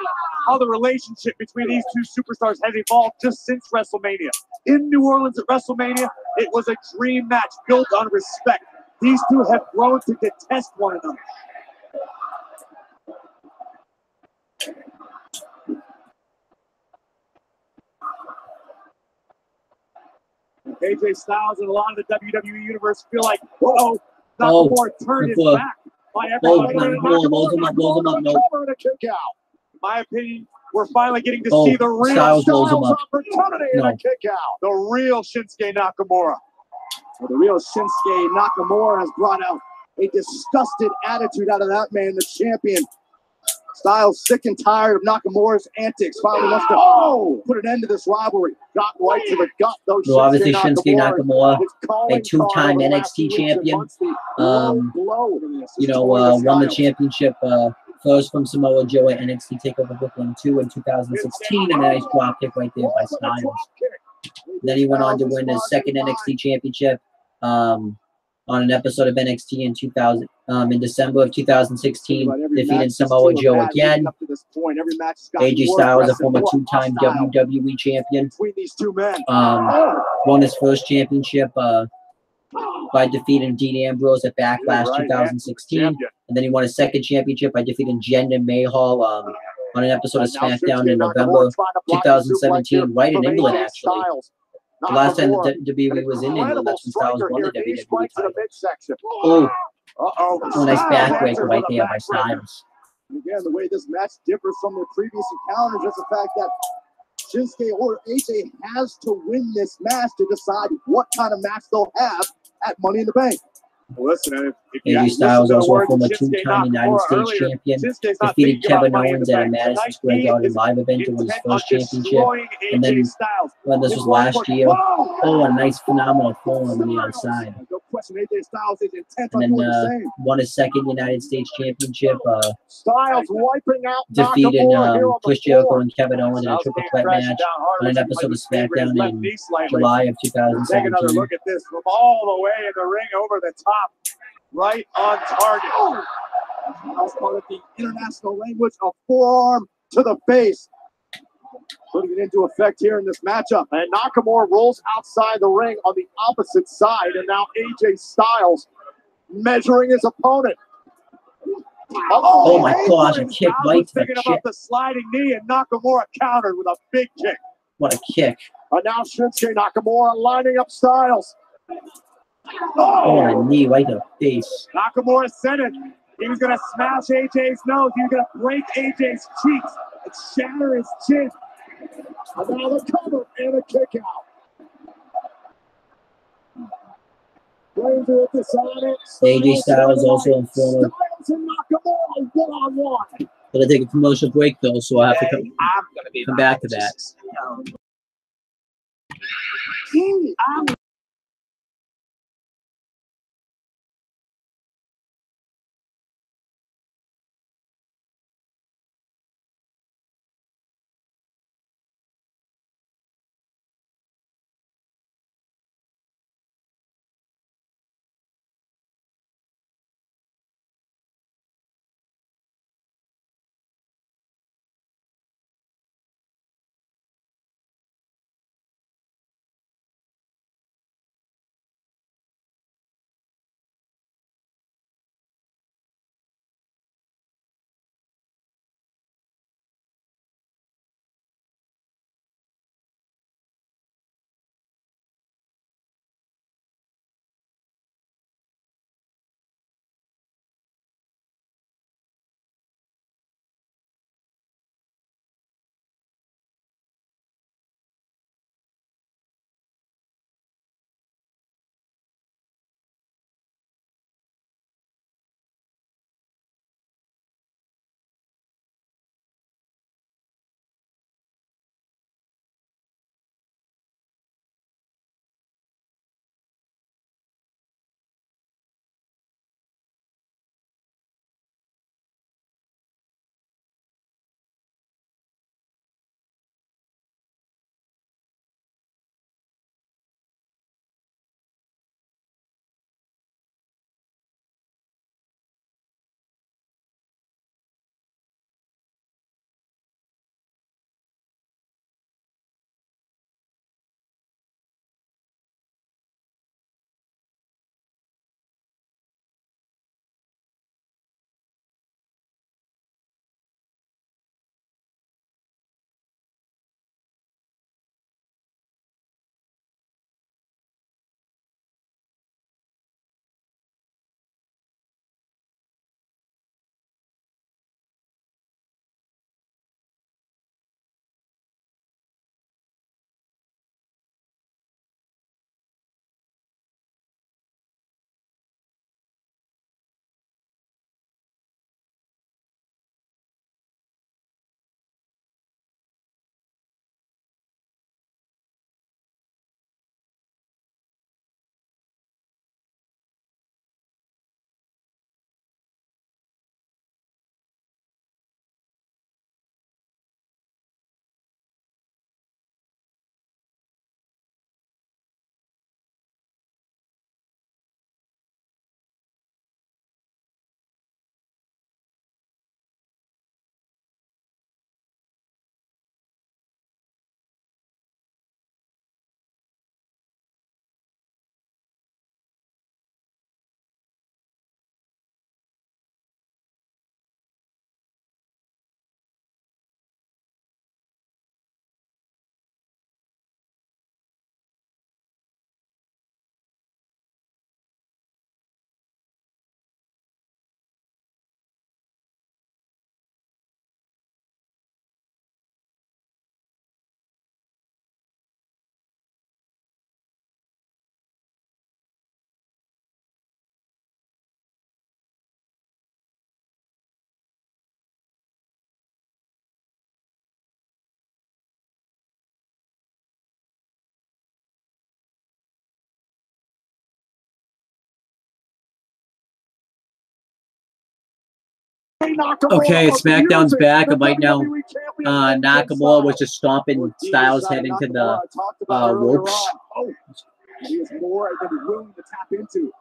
how the relationship between these two superstars has evolved just since WrestleMania. In New Orleans at WrestleMania, it was a dream match built on respect. These two have grown to detest one another. AJ Styles and a lot of the WWE universe feel like, whoa, Nakamura turned his back by everybody. Blows him up, no. In my opinion, we're finally getting to see the real Styles opportunity in a kick out. The real Shinsuke Nakamura. Well, the real Shinsuke Nakamura has brought out a disgusted attitude out of that man, the champion. Styles sick and tired of Nakamura's antics. Finally wants to put an end to this rivalry. Got right to the gut, though. So obviously Shinsuke Nakamura, a two-time NXT champion. You know, won the championship first from Samoa Joe at NXT TakeOver Brooklyn 2 in 2016, and a nice drop kick right there by Styles. Then he went on to win his second NXT championship on an episode of NXT in December of 2016, defeating Samoa Joe again. AJ Styles, a former two-time WWE champion, won his first championship by defeating Dean Ambrose at Backlash 2016, and then he won his second championship by defeating Jinder Mahal on an episode of SmackDown in November 2017, right in England, actually. The last time the WWE was in England, that's when Styles won the WWE title. Oh, nice backbreaker right there by Styles. Again, the way this match differs from the previous encounters is the fact that Shinsuke or AJ has to win this match to decide what kind of match they'll have at Money in the Bank. Well, listen, AJ Styles, also a former two-time United States champion, defeated Kevin Owens at a Madison Square Garden live event to win his first championship. And then, when this was last year, a nice phenomenal form on the outside. And then won his second United States championship, defeated Chris Jericho and Kevin Owens in a triple threat match on an episode of SmackDown in July of 2017. Look at this from all the way in the ring over the top. Right on target. That's part of the international language, a forearm to the face. Putting it into effect here in this matchup. And Nakamura rolls outside the ring on the opposite side. And now AJ Styles measuring his opponent. Oh my gosh, a kick right to the thinking about the sliding knee, and Nakamura countered with a big kick. What a kick. And now Shinsuke Nakamura lining up Styles. Oh, a knee right to the face. Nakamura said it. He was going to smash AJ's nose. He was going to break AJ's cheeks and shatter his chin. And now the cover and a kick out. AJ Styles also in form of. Gonna take a commercial break though, so I have to come back to that. Okay, SmackDown's back. Right now, Nakamura was just stomping Styles' head into the ropes. He is more than willing to tap into.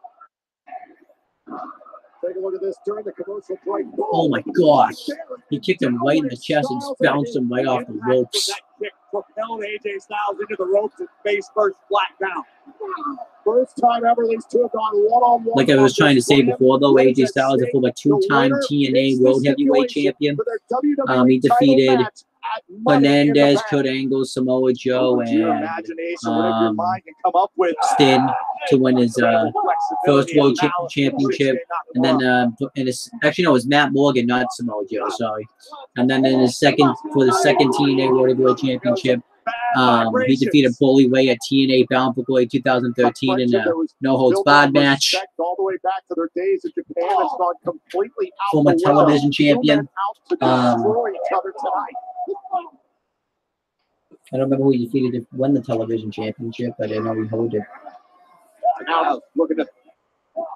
Take a look at this during the commercial break. Oh my gosh. He kicked him right in the chest and bounced him right off the ropes. That kick propelled AJ Styles into the ropes and face first flat down. First time ever these two have gone one-on-one. Like I was trying to say before, though, AJ Styles is a former two-time TNA World Heavyweight Champion. He defeated Hernandez, Kurt Angle, Samoa Joe, and Stin to win his first World Championship. And then, actually, no, it was Matt Morgan, not Samoa Joe, sorry. And then in his second, for the second TNA World Heavyweight Championship, he defeated Bully Ray at TNA Bound for Glory 2013 in a no-holds-barred match. Former television champion. I don't remember who he defeated to win the television championship, but I know he held it. Now look at the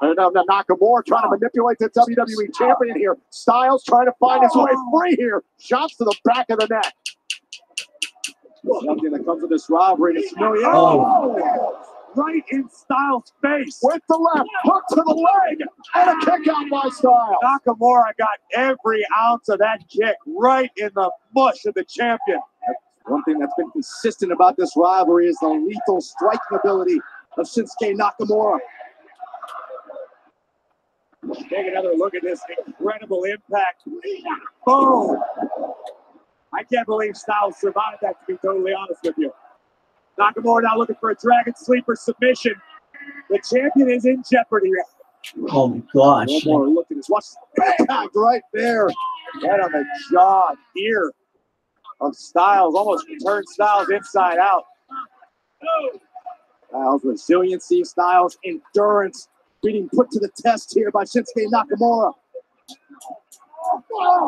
Nakamura trying to manipulate the WWE champion here. Styles trying to find his way free here. Shots to the back of the neck. Something that comes with this rivalry is familiar. Right in Styles' face. With the left, hook to the leg, and a kick out by Styles. Nakamura got every ounce of that kick right in the mush of the champion. One thing that's been consistent about this rivalry is the lethal striking ability of Shinsuke Nakamura. Take another look at this incredible impact. Boom! I can't believe Styles survived that, to be totally honest with you. Nakamura now looking for a Dragon Sleeper submission. The champion is in jeopardy. Oh my gosh. One more look at this. Watch the impact right there. Right on the jaw here of Styles. Almost turned Styles inside out. Styles' resiliency, Styles' endurance being put to the test here by Shinsuke Nakamura.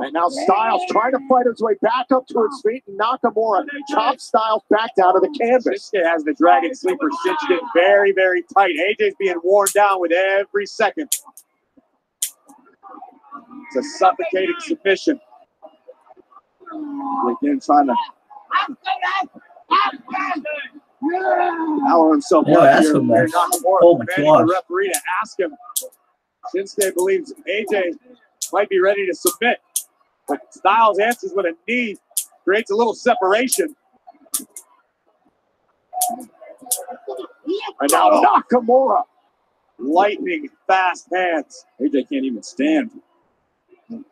And now Styles trying to fight his way back up to his feet, and Nakamura chops Styles back down to the canvas. Shinsuke has the Dragon Sleeper cinched in very, very tight. AJ's being worn down with every second. It's a suffocating submission. Again, trying to power himself up here. Oh my gosh. The referee to ask him. Shinsuke believes AJ might be ready to submit, but Styles answers with a knee, creates a little separation. And now Nakamura, lightning fast hands. AJ can't even stand. I'm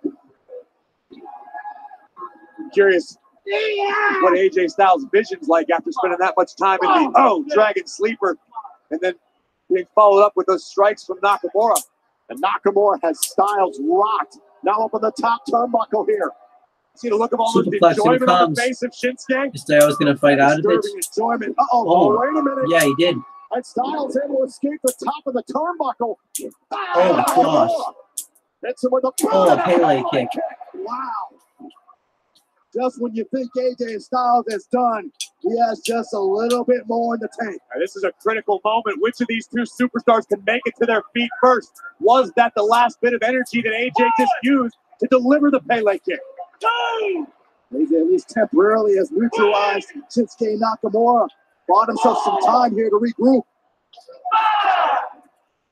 curious what AJ Styles' vision's like after spending that much time in the Dragon Sleeper, and then being followed up with those strikes from Nakamura. And Nakamura has Styles rocked. Now up on the top turnbuckle here. See the look of almost enjoyment on the face of Shinsuke? Styles going to fight out of it. Enjoyment. Oh, wait a minute. Yeah, he did. And Styles able to escape the top of the turnbuckle. Oh my gosh. Hits him with a Pele kick. Wow. Just when you think AJ Styles is done, he has just a little bit more in the tank. Now, this is a critical moment. Which of these two superstars can make it to their feet first? Was that the last bit of energy that AJ just used to deliver the Pele kick? AJ at least temporarily has neutralized Shinsuke Nakamura. Bought himself some time here to regroup.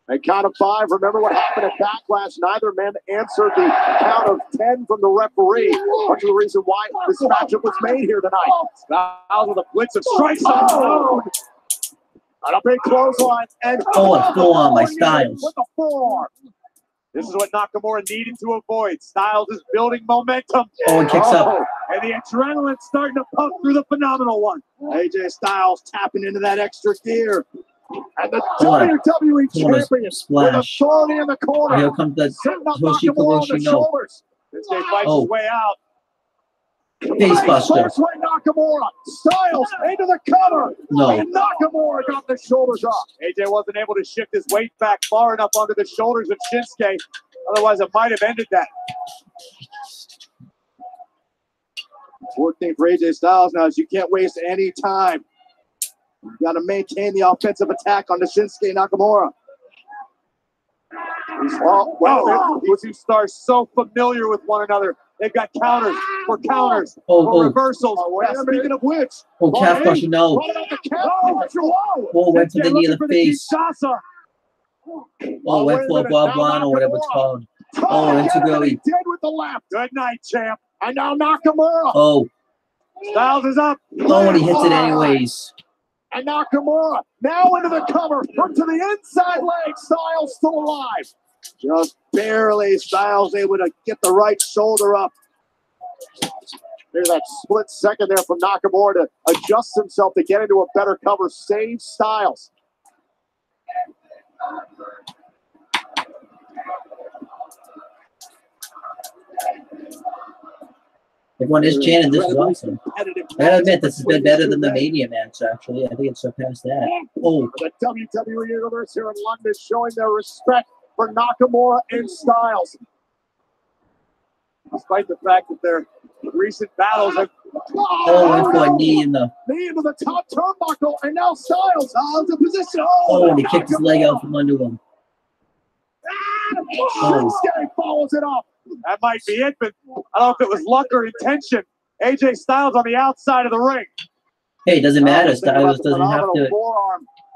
A count of 5. Remember what happened at Backlash. Neither man answered the count of 10 from the referee. Much of the reason why this matchup was made here tonight. Styles with a blitz of strikes on the road. And a big clothesline. And a full on by Styles. With the forearm. This is what Nakamura needed to avoid. Styles is building momentum. Owen kicks up. And the adrenaline's starting to pump through the phenomenal one. AJ Styles tapping into that extra gear. And the WWE champion with authority in the corner. Here comes the Nakamura on the shoulders. This guy fights his way out. Facebuster. Nakamura. Styles into the cover. No. And Nakamura got the shoulders up. AJ wasn't able to shift his weight back far enough under the shoulders of Shinsuke. Otherwise, it might have ended that. Important thing for AJ Styles now is you can't waste any time. You got to maintain the offensive attack on the Shinsuke Nakamura. These two stars so familiar with one another. They've got counters for counters, for reversals. Speaking of which, calf crusher, no. Went for the knee of the face. Went for a Bob Ron or whatever it's called. Into Billy. He did with the left. Good night, champ. And now Nakamura. Styles is up. And he hits it anyways. And Nakamura now into the cover. From to the inside leg. Styles still alive. Just barely. Styles able to get the right shoulder up. There's that split second there from Nakamura to adjust himself to get into a better cover. Save Styles. Everyone is chanting, this is awesome. I gotta admit, this has been better than the Mania match, actually. I think it's surpassed that. The WWE Universe here in London showing their respect for Nakamura and Styles. Despite the fact that their recent battles have... went for a knee in the... Knee into the top turnbuckle, and now Styles out of position. And he kicked his leg out from under him. Shinsuke follows it up. That might be it, but I don't know if it was luck or intention. AJ Styles on the outside of the ring. Hey, it doesn't matter. Styles doesn't have to...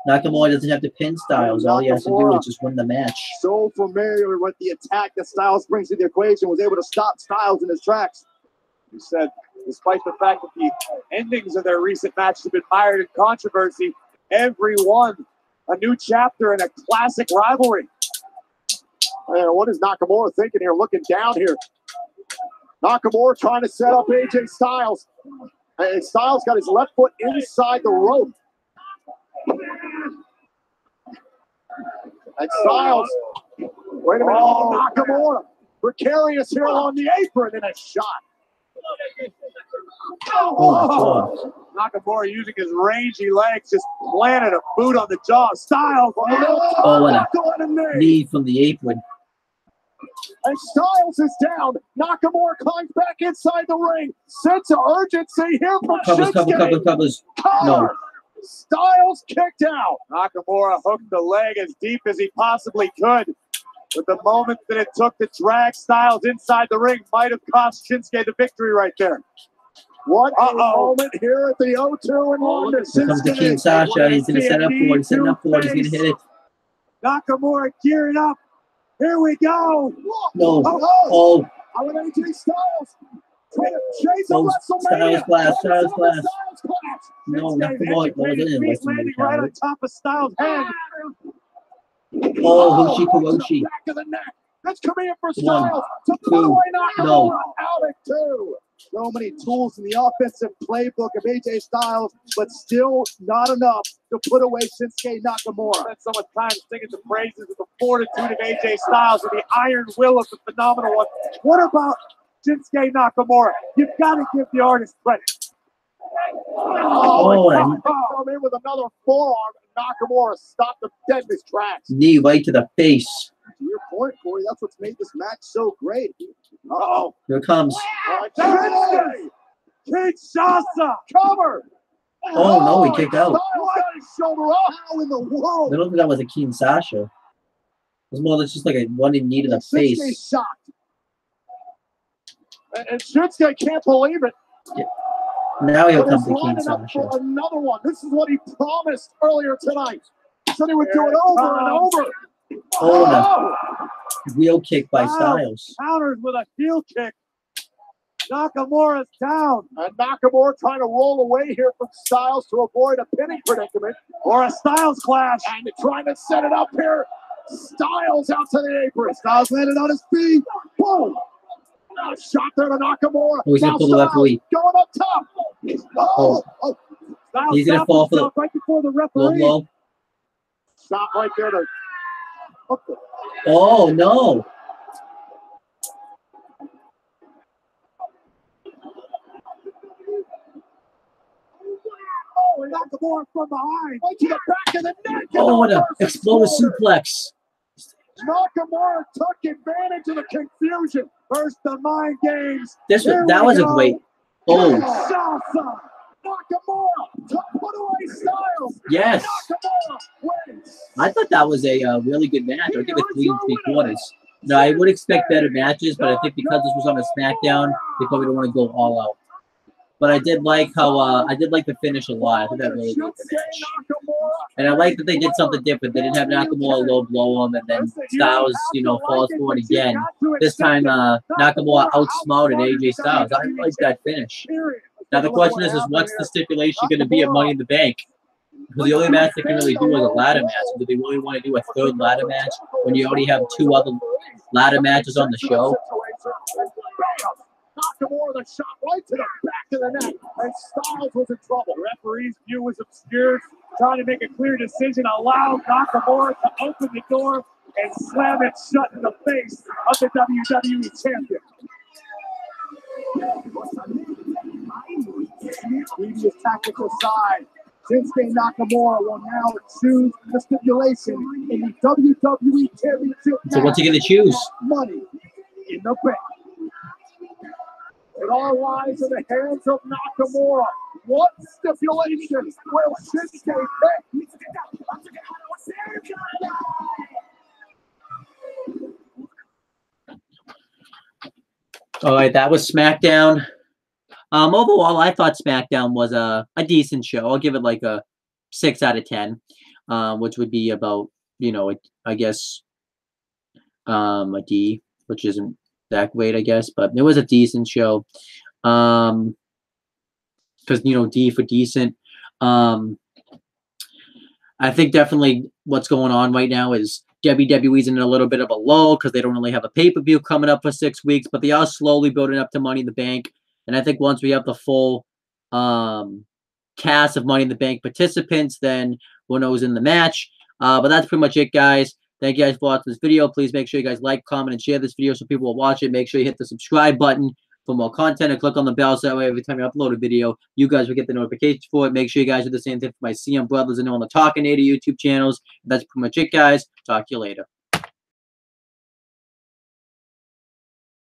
Nakamura doesn't have to pin Styles. All he has to do is just win the match. So familiar with the attack that Styles brings to the equation, was able to stop Styles in his tracks. He said, despite the fact that the endings of their recent matches have been mired in controversy, every one a new chapter in a classic rivalry. What is Nakamura thinking here? Looking down here. Nakamura trying to set up AJ Styles. And Styles got his left foot inside the rope. And Styles, wait a minute, Nakamura, precarious here on the apron, and a shot. Nakamura using his rangy legs, just planted a boot on the jaw. Styles on the little and a knee from the apron. And Styles is down. Nakamura climbs back inside the ring. Sense of urgency here from Shinsuke. Covers. No. Styles kicked out. Nakamura hooked the leg as deep as he possibly could. But the moment that it took to drag Styles inside the ring might have cost Shinsuke the victory right there. What a moment here at the O2 in London. Here comes the King Sasha. He's going to set up for it. He's setting up for it. He's going to hit it. Nakamura gearing up. Here we go. No. I want AJ Styles. Trying to chase a WrestleMania. Styles class. No, Nakamura goes in. Landing right on top of Styles' head. Hiroshi. Back of the neck. That's coming in for Styles. To put away Nakamura. Out at 2. So many tools in the offensive playbook of AJ Styles, but still not enough to put away Shinsuke Nakamura. Spent so much time singing the praises of the fortitude of AJ Styles and the iron will of the phenomenal one. What about Shinsuke Nakamura? You've got to give the artist credit. Come in with another forearm. Nakamura stopped him dead in his tracks. Knee right to the face. To your point, Corey, that's what's made this match so great. Here it comes. Kinshasa, cover. No, he kicked out. Got his shoulder up. How in the world? I don't think that was a King Sasha. It was more than just like a one knee to the face. Shocked. And Shinsuke can't believe it. Yeah. Now he'll come to King Sasha. Another one. This is what he promised earlier tonight. He said he would do it over and over. Wheel kick by Styles. Counters with a heel kick. Nakamura's down. And Nakamura trying to roll away here from Styles to avoid a pinning predicament or a Styles clash. And trying to set it up here. Styles out to the apron. Styles landed on his feet. Boom. Shot there to Nakamura. He's going to pull the referee. Going up top. He's going to fall for right before the referee. Low. Stop right there to... Oh, no. And Nakamura from behind. Right to the back of the neck. What an explosive suplex. Nakamura took advantage of the confusion. First the mind games. That was a great. Kinshasa. Nakamura to put away Styles. Yes. Nakamura wins. I thought that was a really good match. I'll give it 3 3/4. No, I would expect better matches, but I think because this was on a SmackDown, they probably don't want to go all out. But I did like how I did like the finish a lot. I think that really made the match. And I like that they did something different. They didn't have Nakamura low blow him, and then Styles, falls for it again. This time, Nakamura outsmarted AJ Styles. I like that finish. Now the question is what's the stipulation going to be at Money in the Bank? Because the only match they can really do is a ladder match. Do they really want to do a third ladder match when you already have 2 other ladder matches on the show? Nakamura, the shot right to the back of the neck, and Styles was in trouble. The referee's view was obscured, trying to make a clear decision, allowed Nakamura to open the door and slam it shut in the face of the WWE champion. Previous tactical side. Shinsuke Nakamura will now choose the stipulation in the WWE Championship. So what's he going to choose? Money in the Bank. It all lies in the hands of Nakamura. What stipulation will Shinsuke pick? All right, that was SmackDown. Overall, I thought SmackDown was a decent show. I'll give it like a 6 out of 10, which would be about, I guess, a D, which isn't that great, I guess, but it was a decent show. Because, D for decent. I think definitely what's going on right now is WWE's in a little bit of a lull because they don't really have a pay-per-view coming up for 6 weeks, but they are slowly building up to Money in the Bank. And I think once we have the full cast of Money in the Bank participants, then we'll know who's in the match. But that's pretty much it, guys. Thank you guys for watching this video. Please make sure you guys like, comment, and share this video so people will watch it. Make sure you hit the subscribe button for more content and click on the bell so that way every time you upload a video, you guys will get the notifications for it. Make sure you guys do the same thing for my CM Brothers and on the Talking 80 YouTube channels. That's pretty much it, guys. Talk to you later.